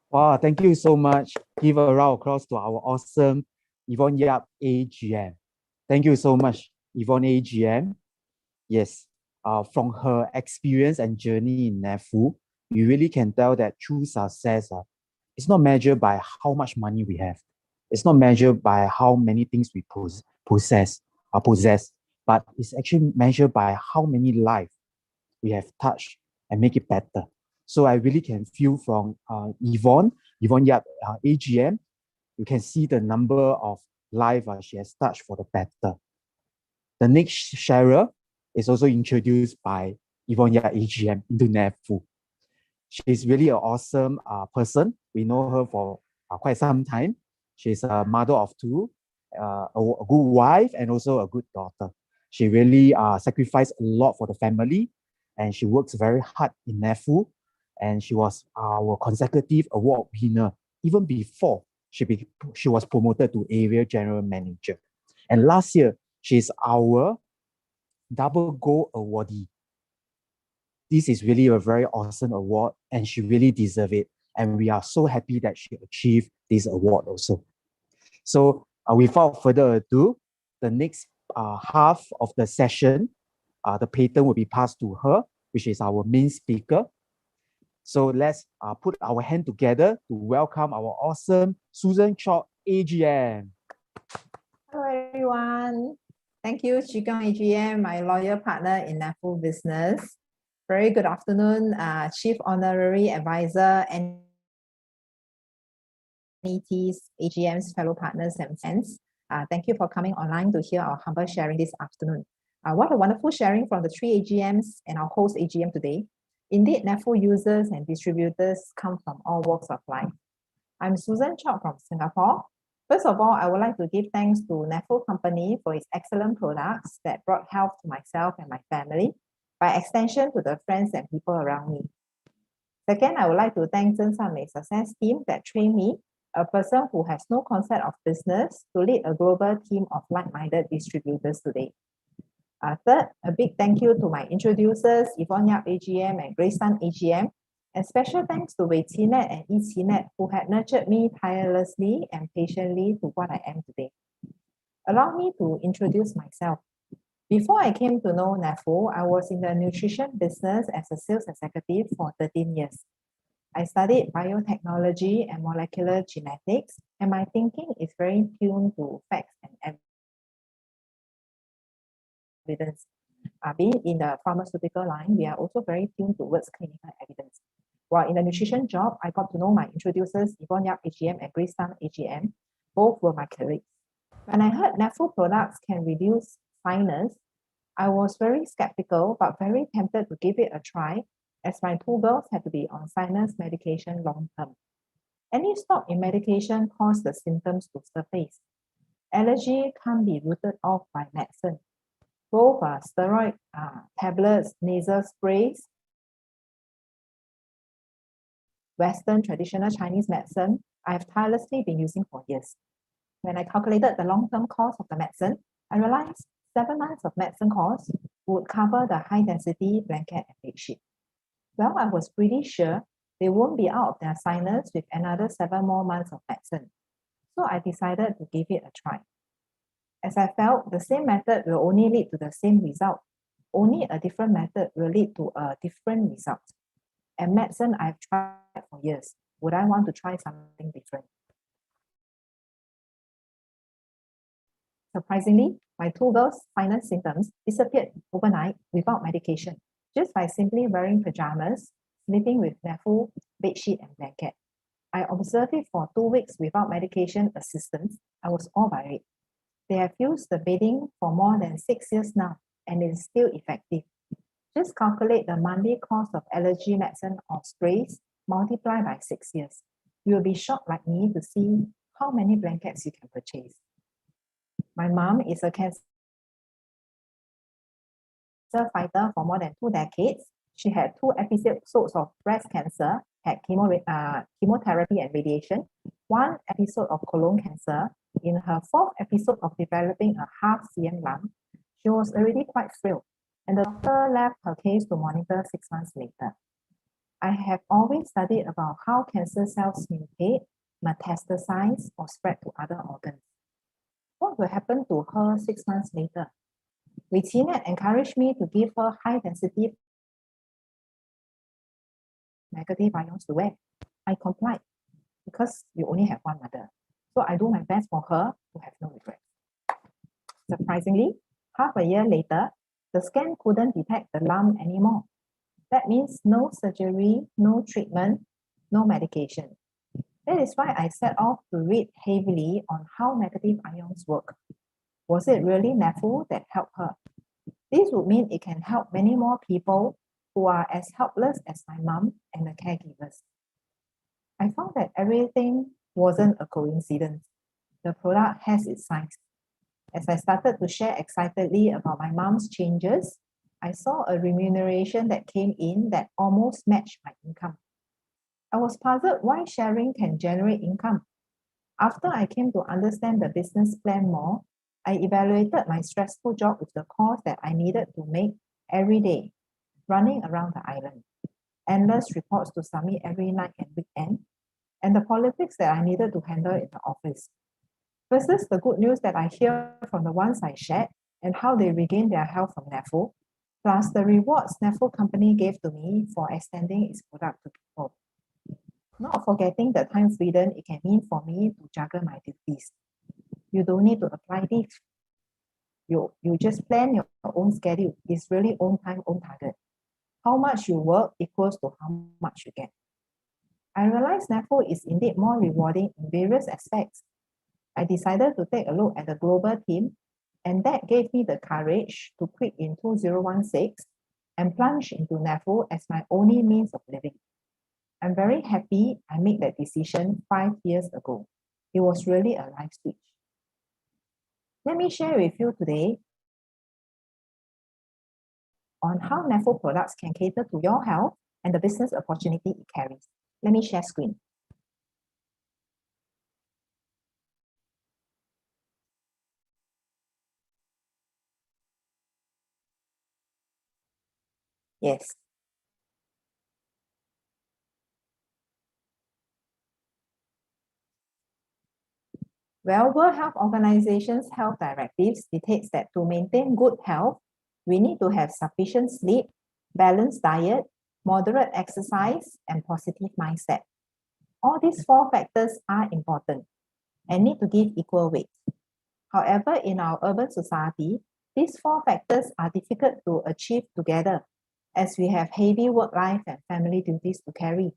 Wow, thank you so much. Give a round of applause to our awesome Yvonne Yap AGM. Thank you so much, Yvonne AGM. Yes, from her experience and journey in NEFU, you really can tell that true success is not measured by how much money we have. It's not measured by how many things we possess, but it's actually measured by how many lives we have touched and make it better. So I really can feel from Yvonne Yap, AGM, you can see the number of lives she has touched for the better. The next sharer is also introduced by Yvonne Yap, AGM, into NEFU. She's really an awesome person. We know her for quite some time. She's a mother of two, a good wife, and also a good daughter. She really sacrificed a lot for the family, and she works very hard in NEFU, and she was our consecutive award winner even before she was promoted to area general manager. And last year, she's our double gold awardee. This is really a very awesome award, and she really deserves it. And we are so happy that she achieved this award also. So without further ado, the next half of the session, the patent will be passed to her, which is our main speaker. So let's put our hand together to welcome our awesome Susan Chok, AGM. Hello, everyone. Thank you, Chee Kiong AGM, my loyal partner in NEFU business. Very good afternoon, Chief Honorary Advisor, NET's, AGM's fellow partners and friends. Thank you for coming online to hear our humble sharing this afternoon. What a wonderful sharing from the 3 AGMs and our host AGM today. Indeed, NEFU users and distributors come from all walks of life. I'm Susan Chok from Singapore. First of all, I would like to give thanks to NEFU company for its excellent products that brought health to myself and my family, by extension to the friends and people around me. Second, I would like to thank Zheng Shuai Mei Success Team that trained me, a person who has no concept of business, to lead a global team of like-minded distributors today. Third, a big thank you to my introducers, Yvonne Yap AGM and Grace Tan AGM. And special thanks to Wei Qinet and Yi Qinet, who had nurtured me tirelessly and patiently to what I am today. Allow me to introduce myself. Before I came to know NAFU, I was in the nutrition business as a sales executive for 13 years. I studied biotechnology and molecular genetics, and my thinking is very tuned to facts and evidence. Being in the pharmaceutical line, we are also very tuned towards clinical evidence. While in the nutrition job, I got to know my introducers, Yvonne Yap AGM and Grace Tan AGM. Both were my colleagues. When I heard NAFU products can reduce sinus, I was very skeptical, but very tempted to give it a try, as my two girls had to be on sinus medication long term. Any stop in medication caused the symptoms to surface. Allergy can't be rooted off by medicine. Both steroid tablets, nasal sprays, Western traditional Chinese medicine, I've tirelessly been using for years. When I calculated the long-term cost of the medicine, I realized 7 months of medicine cost would cover the high-density blanket and bedsheet. Well, I was pretty sure they won't be out of their sinus with another 7 more months of medicine. So I decided to give it a try. As I felt, the same method will only lead to the same result. Only a different method will lead to a different result. And medicine I've tried for years. Would I want to try something different? Surprisingly, my two girls' sinus symptoms disappeared overnight without medication, just by simply wearing pajamas, sleeping with NAFU, bedsheet, and blanket. I observed it for 2 weeks without medication assistance. I was all by it. They have used the bedding for more than 6 years now, and it is still effective. Just calculate the monthly cost of allergy medicine or sprays, multiply by 6 years. You will be shocked like me to see how many blankets you can purchase. My mom is a cancer fighter for more than 2 decades. She had 2 episodes of breast cancer, had chemotherapy and radiation, 1 episode of colon cancer. In her 4th episode of developing a half cm lump, she was already quite frail, and the doctor left her case to monitor 6 months later. I have always studied about how cancer cells mutate, metastasize, or spread to other organs. What will happen to her 6 months later? Wei Qinet encouraged me to give her high-density negative ions to wear. I complied because you only have one mother. So I do my best for her to have no regrets. Surprisingly, half a year later, the scan couldn't detect the lump anymore. That means no surgery, no treatment, no medication. That is why I set off to read heavily on how negative ions work. Was it really NAFU that helped her? This would mean it can help many more people who are as helpless as my mom and the caregivers. I found that everything wasn't a coincidence. The product has its science. As I started to share excitedly about my mom's changes, I saw a remuneration that came in that almost matched my income. I was puzzled why sharing can generate income. After I came to understand the business plan more, I evaluated my stressful job with the calls that I needed to make every day, running around the island, endless reports to submit every night and weekend, and the politics that I needed to handle in the office. Versus the good news that I hear from the ones I shared and how they regain their health from NAFU, plus the rewards NAFU company gave to me for extending its product to people. Not forgetting the time freedom it can mean for me to juggle my duties. You don't need to apply leave. You just plan your own schedule. It's really own time, own target. How much you work equals to how much you get. I realized NAFU is indeed more rewarding in various aspects. I decided to take a look at the global team, and that gave me the courage to quit in 2016 and plunge into NAFU as my only means of living. I'm very happy I made that decision 5 years ago. It was really a life switch. Let me share with you today on how NAFU products can cater to your health and the business opportunity it carries. Let me share screen. Yes. Well, World Health Organization's health directives dictates that to maintain good health, we need to have sufficient sleep, balanced diet, moderate exercise, and positive mindset. All these 4 factors are important and need to give equal weight. However, in our urban society, these 4 factors are difficult to achieve together as we have heavy work life and family duties to carry,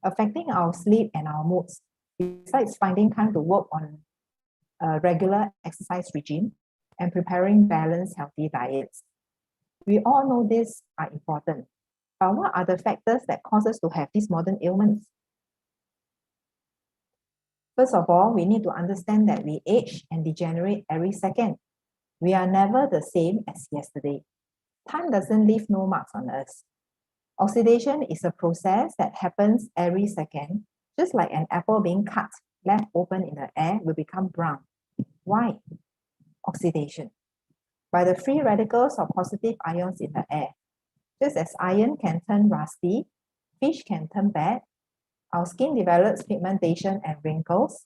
affecting our sleep and our moods, besides finding time to work on a regular exercise regime and preparing balanced, healthy diets. We all know these are important, but what are the factors that cause us to have these modern ailments? First of all, we need to understand that we age and degenerate every second. We are never the same as yesterday. Time doesn't leave no marks on us. Oxidation is a process that happens every second, just like an apple being cut, left open in the air will become brown. Why? Oxidation. By the free radicals of positive ions in the air. Just as iron can turn rusty, fish can turn bad, our skin develops pigmentation and wrinkles,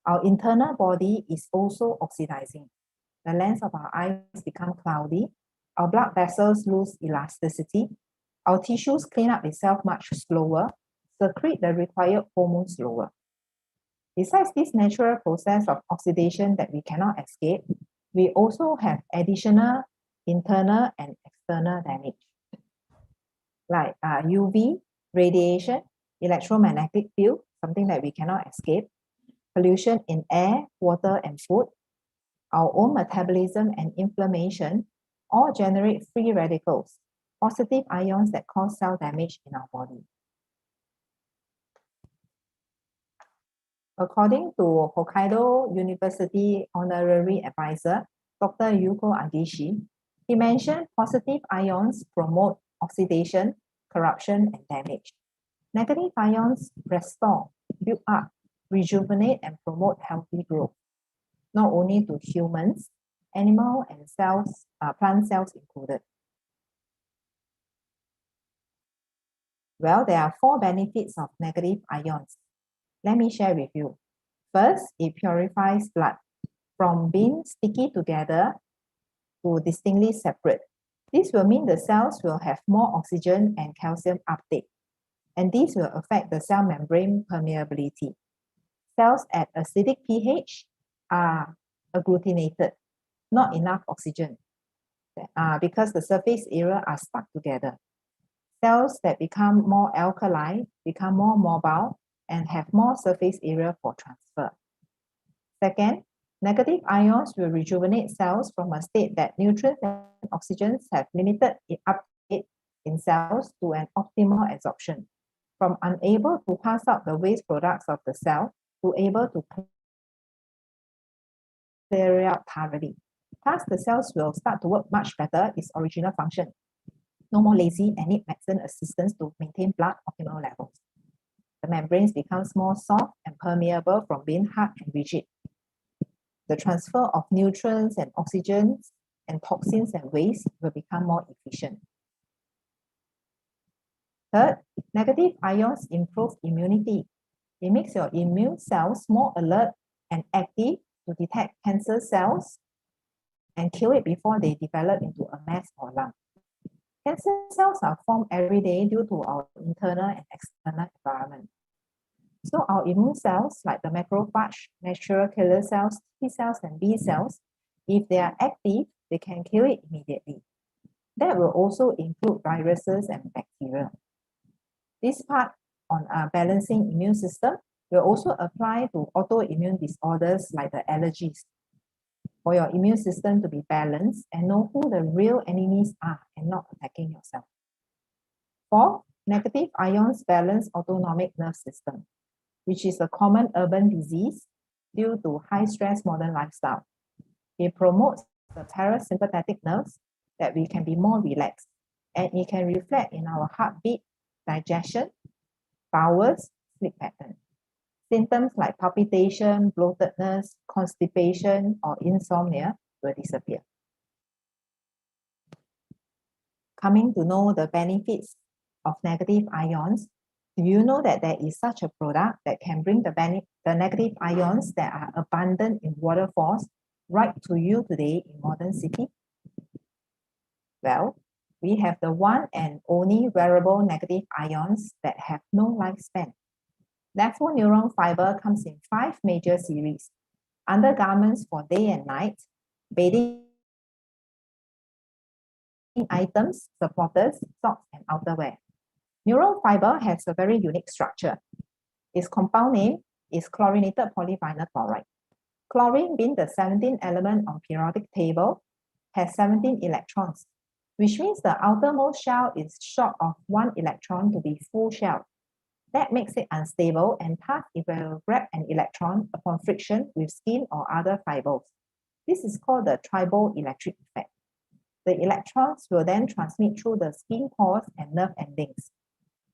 our internal body is also oxidizing. The lens of our eyes become cloudy, our blood vessels lose elasticity, our tissues clean up itself much slower, secrete the required hormones slower. Besides this natural process of oxidation that we cannot escape, we also have additional internal and external damage, like UV, radiation, electromagnetic field, something that we cannot escape, pollution in air, water, and food, our own metabolism and inflammation all generate free radicals, positive ions that cause cell damage in our body. According to Hokkaido University Honorary Advisor, Dr. Yuko Agishi, he mentioned positive ions promote oxidation, corruption, and damage. Negative ions restore, build up, rejuvenate, and promote healthy growth, not only to humans, animal and cells, plant cells included. Well, there are 4 benefits of negative ions. Let me share with you. First, it purifies blood from being sticky together to distinctly separate. This will mean the cells will have more oxygen and calcium uptake, and this will affect the cell membrane permeability. Cells at acidic pH are agglutinated, not enough oxygen, because the surface area are stuck together. Cells that become more alkaline become more mobile and have more surface area for transfer. Second, negative ions will rejuvenate cells from a state that nutrients and oxygens have limited uptake in cells to an optimal absorption, from unable to pass out the waste products of the cell to able to clear out thoroughly. Thus, the cells will start to work much better its original function. No more lazy and need medicine assistance to maintain blood optimal levels. The membranes becomes more soft and permeable from being hard and rigid. The transfer of nutrients and oxygens and toxins and waste will become more efficient. Third, negative ions improve immunity. It makes your immune cells more alert and active to detect cancer cells and kill it before they develop into a mass or lung. Cancer cells are formed every day due to our internal and external environment. So our immune cells, like the macrophage, natural killer cells, T cells, and B cells, if they are active, they can kill it immediately. That will also include viruses and bacteria. This part on balancing immune system will also apply to autoimmune disorders like the allergies. For your immune system to be balanced and know who the real enemies are and not attacking yourself. Fourth, negative ions balance autonomic nerve system, which is a common urban disease due to high-stress modern lifestyle. It promotes the parasympathetic nerves that we can be more relaxed, and it can reflect in our heartbeat, digestion, bowels, sleep pattern. Symptoms like palpitation, bloatedness, constipation, or insomnia will disappear. coming to know the benefits of negative ions, do you know that there is such a product that can bring the negative ions that are abundant in waterfalls right to you today in modern city? Well, we have the one and only wearable negative ions that have no lifespan. NAFU neuron fiber comes in 5 major series: undergarments for day and night, bathing items, supporters, socks, and outerwear. Neuron fiber has a very unique structure. Its compound name is chlorinated polyvinyl chloride. Chlorine, being the 17th element on periodic table, has 17 electrons, which means the outermost shell is short of 1 electron to be full shell. That makes it unstable, and thus it will grab an electron upon friction with skin or other fibers. This is called the triboelectric effect. The electrons will then transmit through the skin pores and nerve endings.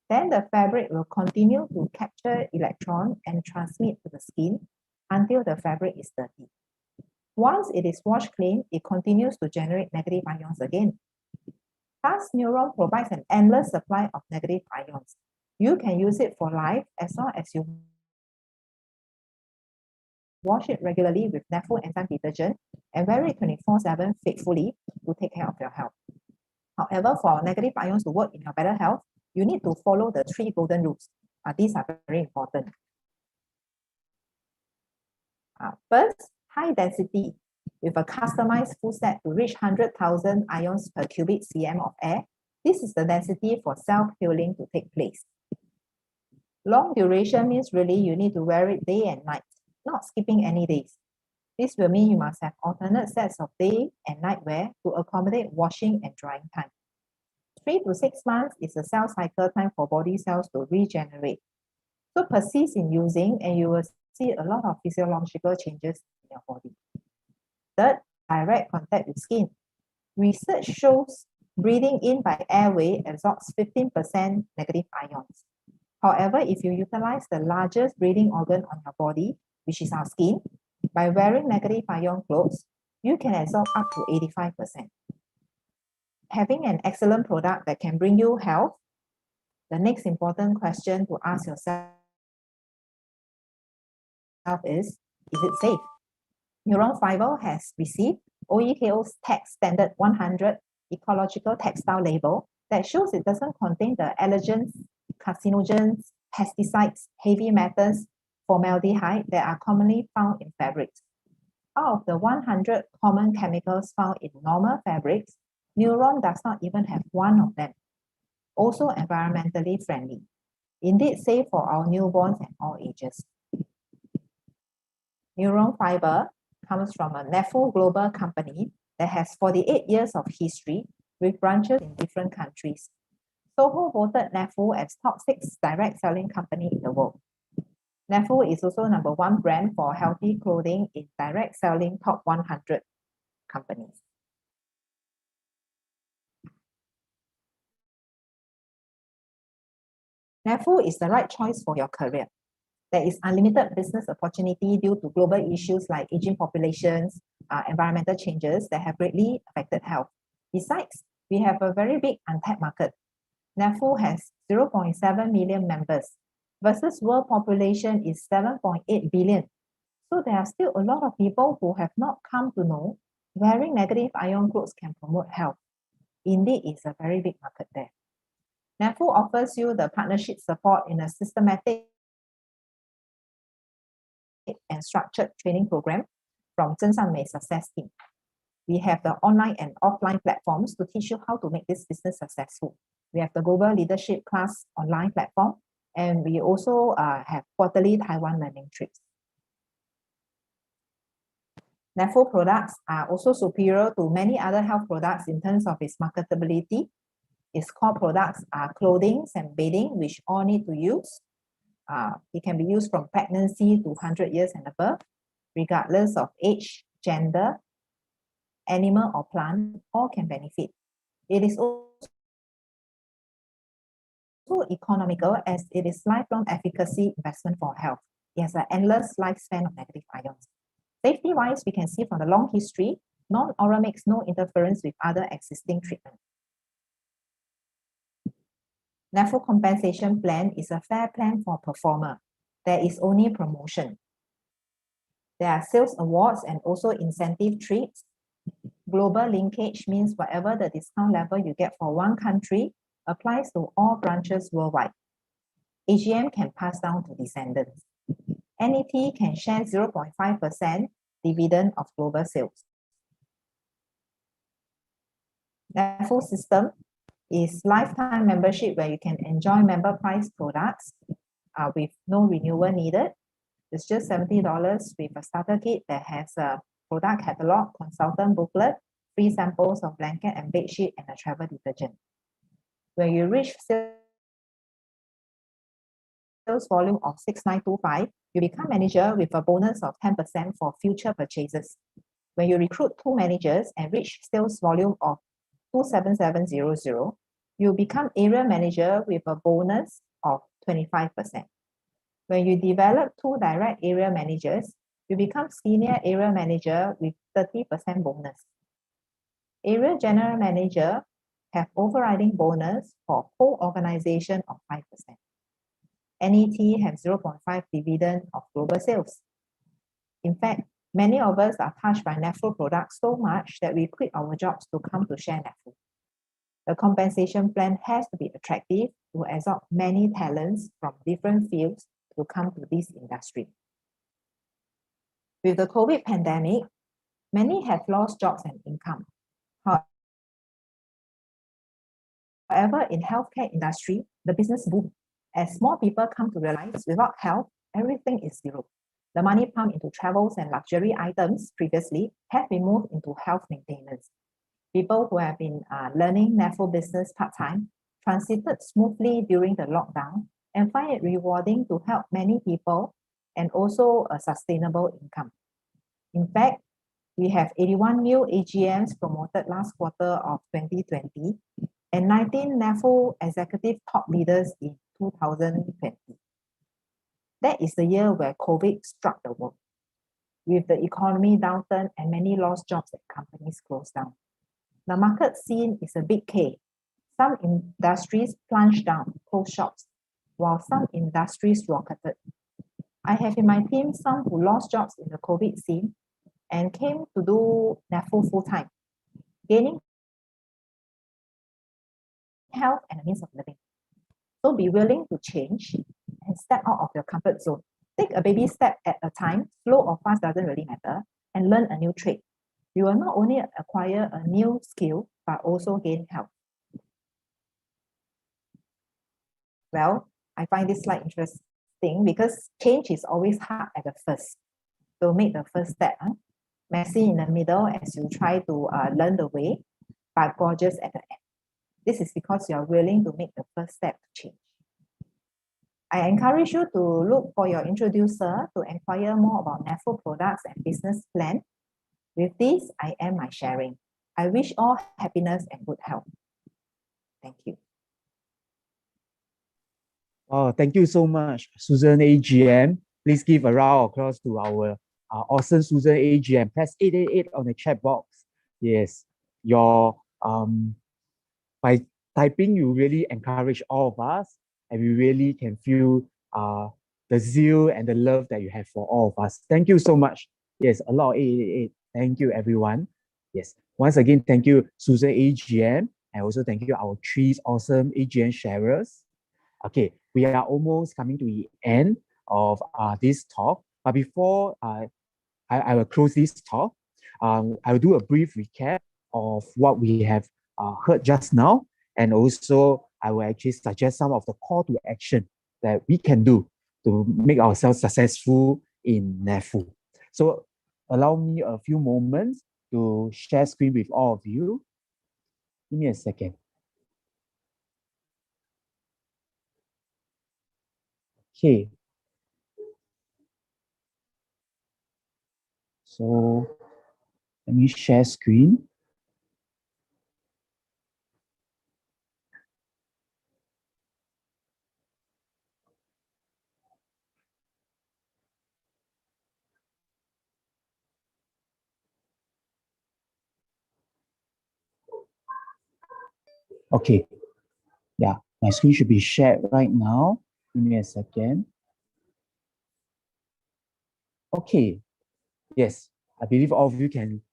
Then the fabric will continue to capture electron and transmit to the skin until the fabric is dirty. Once it is washed clean, it continues to generate negative ions again. Thus, neuron provides an endless supply of negative ions. You can use it for life as long as you wash it regularly with NAFU enzyme detergent and wear it 24/7 faithfully to take care of your health. However, for negative ions to work in your better health, you need to follow the 3 golden rules. These are very important. First, high density with a customized full set to reach 100,000 ions per cubic cm of air. This is the density for self-healing to take place. Long duration means really you need to wear it day and night, not skipping any days. This will mean you must have alternate sets of day and night wear to accommodate washing and drying time. 3 to 6 months is the cell cycle time for body cells to regenerate. So persist in using and you will see a lot of physiological changes in your body. Third, direct contact with skin. Research shows breathing in by airway absorbs 15% negative ions. However, if you utilize the largest breathing organ on your body, which is our skin, by wearing negative ion clothes, you can absorb up to 85%. Having an excellent product that can bring you health, the next important question to ask yourself is it safe? Neuron fiber has received OEKO's Tech Standard 100 ecological textile label that shows it doesn't contain the allergens, carcinogens, pesticides, heavy metals, formaldehyde that are commonly found in fabrics. Out of the 100 common chemicals found in normal fabrics, Neuron does not even have one of them. Also environmentally friendly. Indeed safe for our newborns and all ages. Neuron fiber comes from a NAFU global company that has 48 years of history with branches in different countries. Soho voted NAFU as top 6 direct selling company in the world. NAFU is also #1 brand for healthy clothing in direct selling top 100 companies. NAFU is the right choice for your career. There is unlimited business opportunity due to global issues like aging populations, environmental changes that have greatly affected health. Besides, we have a very big untapped market. NAFU has 0.7 million members versus world population is 7.8 billion. So there are still a lot of people who have not come to know wearing negative ion clothes can promote health. Indeed, it's a very big market there. NAFU offers you the partnership support in a systematic and structured training program from Zhen Sanmei Success Team. We have the online and offline platforms to teach you how to make this business successful. We have the Global Leadership Class online platform, and we also have quarterly Taiwan learning trips. NAFU products are also superior to many other health products in terms of its marketability. Its core products are clothing and bedding, which all need to use. It can be used from pregnancy to 100 years and above, regardless of age, gender, animal or plant, all can benefit. It is also economical as it is lifelong efficacy investment for health. It has an endless lifespan of negative ions. Safety-wise, we can see from the long history, non-oral makes no interference with other existing treatments. NAFU compensation plan is a fair plan for performer. There is only promotion. There are sales awards and also incentive treats. Global linkage means whatever the discount level you get for one country applies to all branches worldwide. AGM can pass down to descendants. NET can share 0.5% dividend of global sales. NAFU system is lifetime membership where you can enjoy member price products with no renewal needed. It's just $70 with a starter kit that has a product catalog, consultant booklet, free samples of blanket and bed sheet, and a travel detergent. When you reach sales volume of 6,925, you become manager with a bonus of 10% for future purchases. When you recruit 2 managers and reach sales volume of 27700, you become area manager with a bonus of 25%. When you develop 2 direct area managers, you become senior area manager with 30% bonus. Area general manager have overriding bonus for whole organization of 5%. NET have 0.5 dividend of global sales. In fact, many of us are touched by NAFU products so much that we quit our jobs to come to share NAFU. The compensation plan has to be attractive to absorb many talents from different fields to come to this industry. With the COVID pandemic, many have lost jobs and income. However, in healthcare industry, the business boom as more people come to realize without health, everything is zero. The money pumped into travels and luxury items previously have been moved into health maintenance. People who have been learning NAFU business part-time transited smoothly during the lockdown and find it rewarding to help many people and also a sustainable income. In fact, we have 81 new AGMs promoted last quarter of 2020 and 19 NAFU executive top leaders in 2020. That is the year where COVID struck the world, with the economy downturn and many lost jobs and companies closed down. The market scene is a big K. Some industries plunged down, closed shops, while some industries rocketed. I have in my team some who lost jobs in the COVID scene and came to do NAFU full-time, gaining health and a means of living. So be willing to change and step out of your comfort zone. Take a baby step at a time. Slow or fast doesn't really matter, and learn a new trade. You will not only acquire a new skill, but also gain health. Well, I find this slide interesting because change is always hard at the first. So make the first step. Messy in the middle as you try to learn the way, but gorgeous at the end. This is because you are willing to make the first step to change. I encourage you to look for your introducer to inquire more about NAFU products and business plan. With this, I end my sharing. I wish all happiness and good health. Thank you. Oh, thank you so much, Susan AGM. Please give a round of applause to our awesome Susan AGM. Press 888 on the chat box. Yes, your by typing, you really encourage all of us, and we really can feel the zeal and the love that you have for all of us. Thank you so much. Yes, a lot of 888. Thank you, everyone. Yes, once again, thank you, Susan AGM, and also thank you, our 3 awesome AGM sharers. Okay, we are almost coming to the end of this talk, but before I will close this talk, I will do a brief recap of what we have heard just now, and also I will actually suggest some of the call to action that we can do to make ourselves successful in NAFU. So allow me a few moments to share screen with all of you. Give me a second. Okay. So let me share screen. Okay. Yeah, My screen should be shared right now. Give me a second. Okay. Yes, I believe all of you can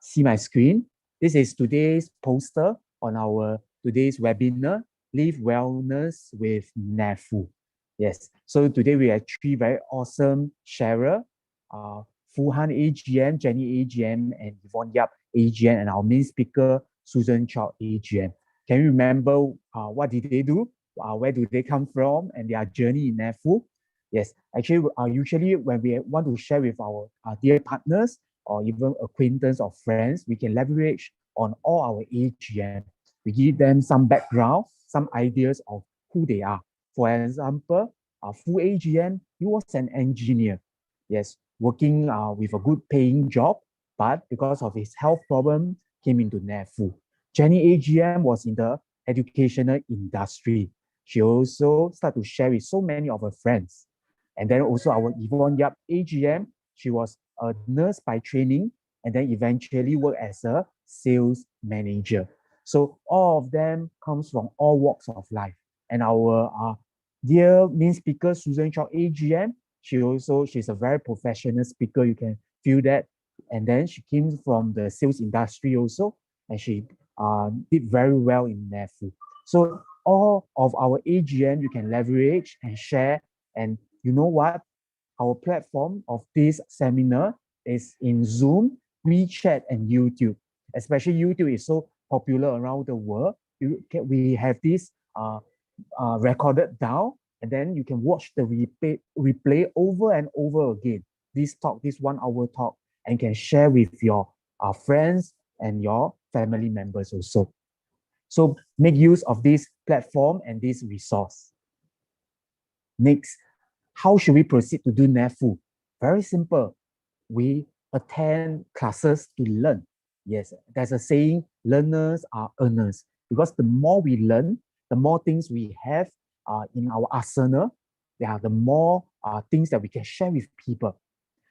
see my screen. This is today's poster on our today's webinar, Live Wellness with NAFU. Yes, so today we have three very awesome sharers, Fu Han AGM, Jenny AGM, and Yvonne Yap AGM, and our main speaker, Susan Chow AGM. Can you remember what did they do? Where do they come from and their journey in NAFU? Yes, actually, usually when we want to share with our dear partners or even acquaintance or friends, we can leverage on all our AGM. We give them some background, some ideas of who they are. For example, Fu AGM, he was an engineer. Yes, working with a good paying job, but because of his health problem, came into NAFU. Jenny AGM was in the educational industry. She also started to share with so many of her friends. And then also our Yvonne Yap AGM, she was a nurse by training and then eventually worked as a sales manager. So all of them comes from all walks of life. And our dear main speaker, Susan Chow AGM, she's a very professional speaker. You can feel that. And then she came from the sales industry also, and she did very well in NAFU. So all of our AGM you can leverage and share. And you know what? Our platform of this seminar is in Zoom, WeChat, and YouTube. Especially YouTube is so popular around the world. We have this recorded down, and then you can watch the replay over and over again. This 1 hour talk, and can share with your friends and your family members also. So make use of this platform and this resource. Next, how should we proceed to do NAFU? Very simple. We attend classes to learn. Yes, there's a saying, learners are earners. Because the more we learn, the more things we have in our arsenal, the more things that we can share with people.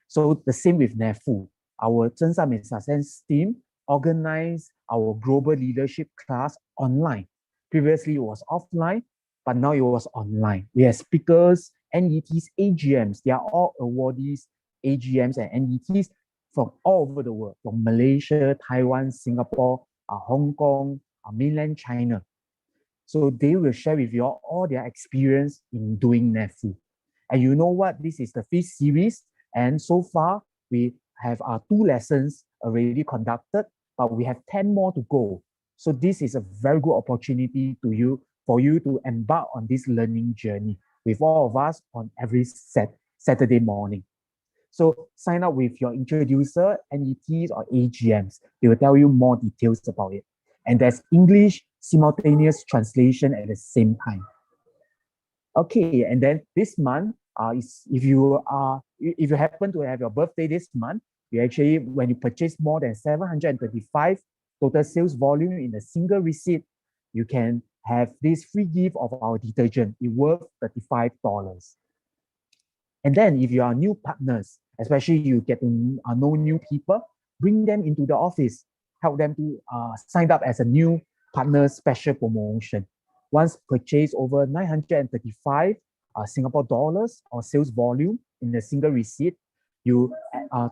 So the same with NAFU. Our Zhen Sam and Success team organized our global leadership class online. Previously, it was offline, but now it was online. We have speakers, NETs, AGMs. They are all awardees, AGMs and NETs from all over the world, from Malaysia, Taiwan, Singapore, Hong Kong, mainland China. So they will share with you all their experience in doing NAFU. And you know what? This is the 5th series. And so far, we have 2 lessons already conducted, but we have 10 more to go. So this is a very good opportunity for you to embark on this learning journey with all of us on every Saturday morning. So sign up with your introducer, NETs or AGMs. They will tell you more details about it. And there's English simultaneous translation at the same time. Okay, and then this month, if you happen to have your birthday this month, you actually, when you purchase more than 735 total sales volume in a single receipt, you can have this free gift of our detergent. It's worth $35. And then if you are new partners, especially you get to know new people, bring them into the office, help them to sign up as a new partner special promotion. Once purchased over 935 Singapore dollars or sales volume in a single receipt, you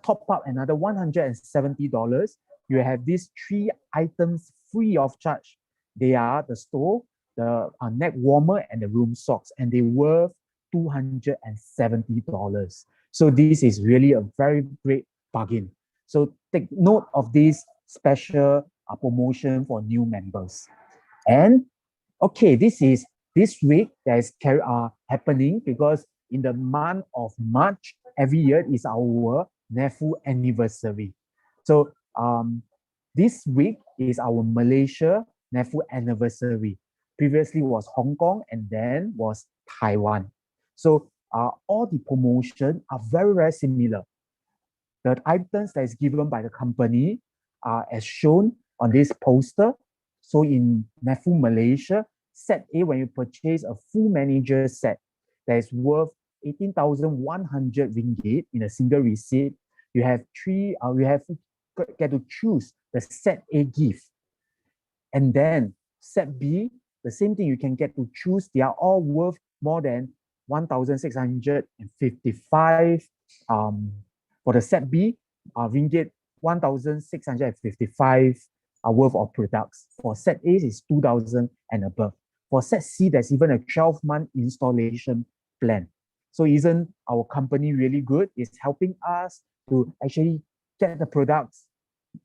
top up another $170. You have these 3 items free of charge. They are the stove, the neck warmer, and the room socks, and they worth $270. So this is really a very great bargain. So take note of this special promotion for new members. And okay, this week that is happening because in the month of March every year is our NAFU anniversary. So this week is our Malaysia NAFU anniversary. Previously was Hong Kong and then was Taiwan. So all the promotions are very, very similar. The items that is given by the company are as shown on this poster. So in NAFU Malaysia, set A, when you purchase a full manager set that is worth 18,100 ringgit in a single receipt, you have get to choose the set A gift. And then set B, the same thing, you can get to choose. They are all worth more than 1,655 for the set B, ringgit 1,655 worth of products. For set A is 2,000 and above. For set C, there's even a 12-month installation plan. So isn't our company really good? It's helping us to actually get the products,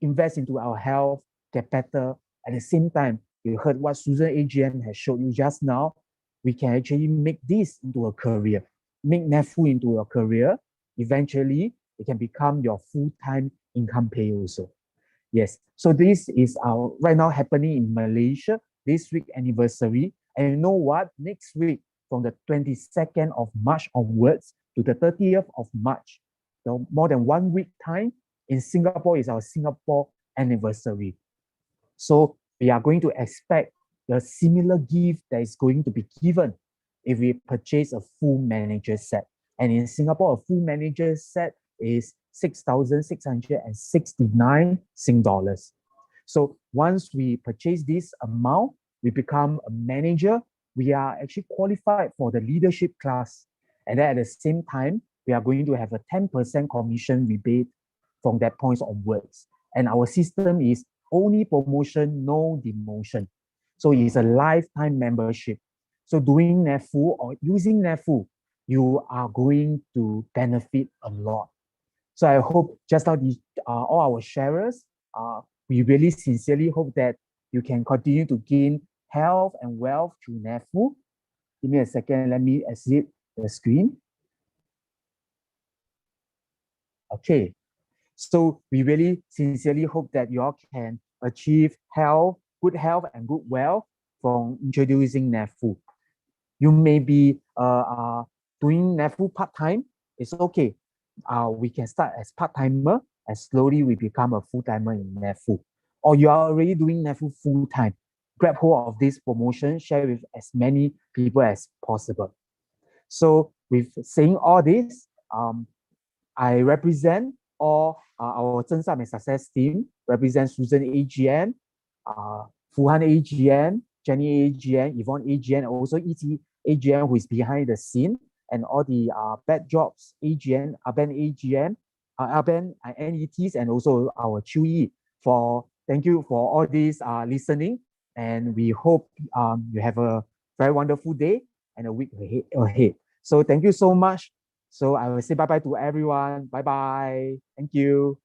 invest into our health, get better. At the same time, you heard what Susan AGM has showed you just now. We can actually make this into a career, make NAFU into a career. Eventually, it can become your full-time income pay also. Yes, so this is our right now happening in Malaysia, this week anniversary. And you know what? Next week, from the 22nd of March onwards to the 30th of March, so more than 1 week time, in Singapore is our Singapore anniversary. So we are going to expect the similar gift that is going to be given if we purchase a full manager set. And in Singapore, a full manager set is 6,669 Sing dollars. So once we purchase this amount, we become a manager. We are actually qualified for the leadership class. And then at the same time, we are going to have a 10% commission rebate from that point onwards. And our system is only promotion, no demotion. So it's a lifetime membership. So doing NAFU or using NAFU, you are going to benefit a lot. So I hope just now all our sharers, we really sincerely hope that you can continue to gain health and wealth through NAFU. Give me a second, let me exit the screen. Okay, so we really sincerely hope that you all can achieve health, good health and good wealth from introducing NAFU. You may be doing NAFU part-time, it's okay. We can start as part-timer and slowly we become a full-timer in NAFU. Or you are already doing NAFU full-time. Grab hold of this promotion, share with as many people as possible. So with saying all this, I represent all our Zheng Sam and Success team, represent Susan AGM, Fuhan AGM, Jenny AGM, Yvonne AGM, and also ET AGM, who is behind the scene, and all the Bad Jobs AGM, Aben AGM, Aben NETs, and also our Chewy. Thank you for all these listening, and we hope you have a very wonderful day and a week ahead. So thank you so much. So I will say bye-bye to everyone. Bye-bye. Thank you.